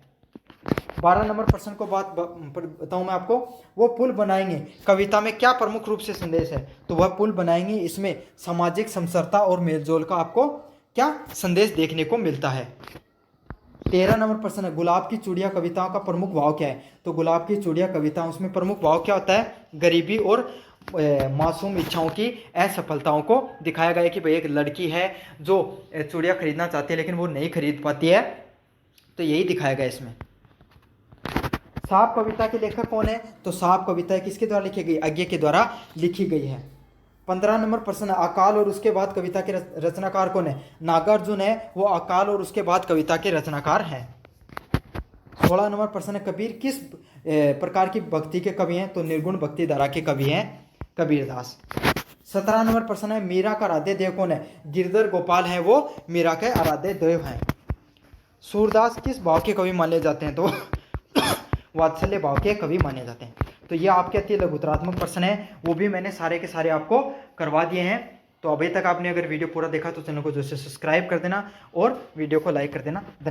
Speaker 1: 12 नंबर प्रश्न को बात बताऊं मैं आपको, वो पुल बनाएंगे कविता में क्या प्रमुख रूप से संदेश है? तो वह पुल बनाएंगे इसमें सामाजिक समरसता और मेलजोल का आपको क्या संदेश देखने को मिलता है। 13 नंबर प्रश्न है, गुलाब की चूड़ियां कविताओं का प्रमुख भाव क्या है? तो गुलाब की चूड़ियां कविताओं उसमें प्रमुख भाव क्या होता है? गरीबी और मासूम इच्छाओं की असफलताओं को दिखाया गया है कि भाई एक लड़की है जो चूड़ियां खरीदना चाहती है लेकिन वो नहीं खरीद पाती है, तो यही दिखाया गया इसमें। सांप कविता के लेखक कौन है? तो सांप कविता किसके द्वारा लिखी गई? अज्ञे के द्वारा लिखी गई है। 15 नंबर प्रश्न, अकाल और उसके बाद कविता के रचनाकार कौन है? नागार्जुन है, वो अकाल और उसके बाद कविता के रचनाकार हैं। 16 नंबर प्रश्न है, कबीर किस प्रकार की भक्ति के कवि हैं? तो निर्गुण भक्ति धारा के कवि हैं कबीरदास। 17 नंबर प्रश्न है, मीरा का आराध्य देव कौन है? गिरधर गोपाल है, वो मीरा के आराध्य देव हैं। सूरदास किस भाव के कवि माने जाते हैं? तो वात्सल्य भाव के कवि माने जाते हैं। तो ये आपके अति लघुतरात्मक प्रश्न है, वो भी मैंने सारे के सारे आपको करवा दिए हैं। तो अभी तक आपने अगर वीडियो पूरा देखा तो चैनल को जो से सब्सक्राइब कर देना और वीडियो को लाइक कर देना। धन्यवाद।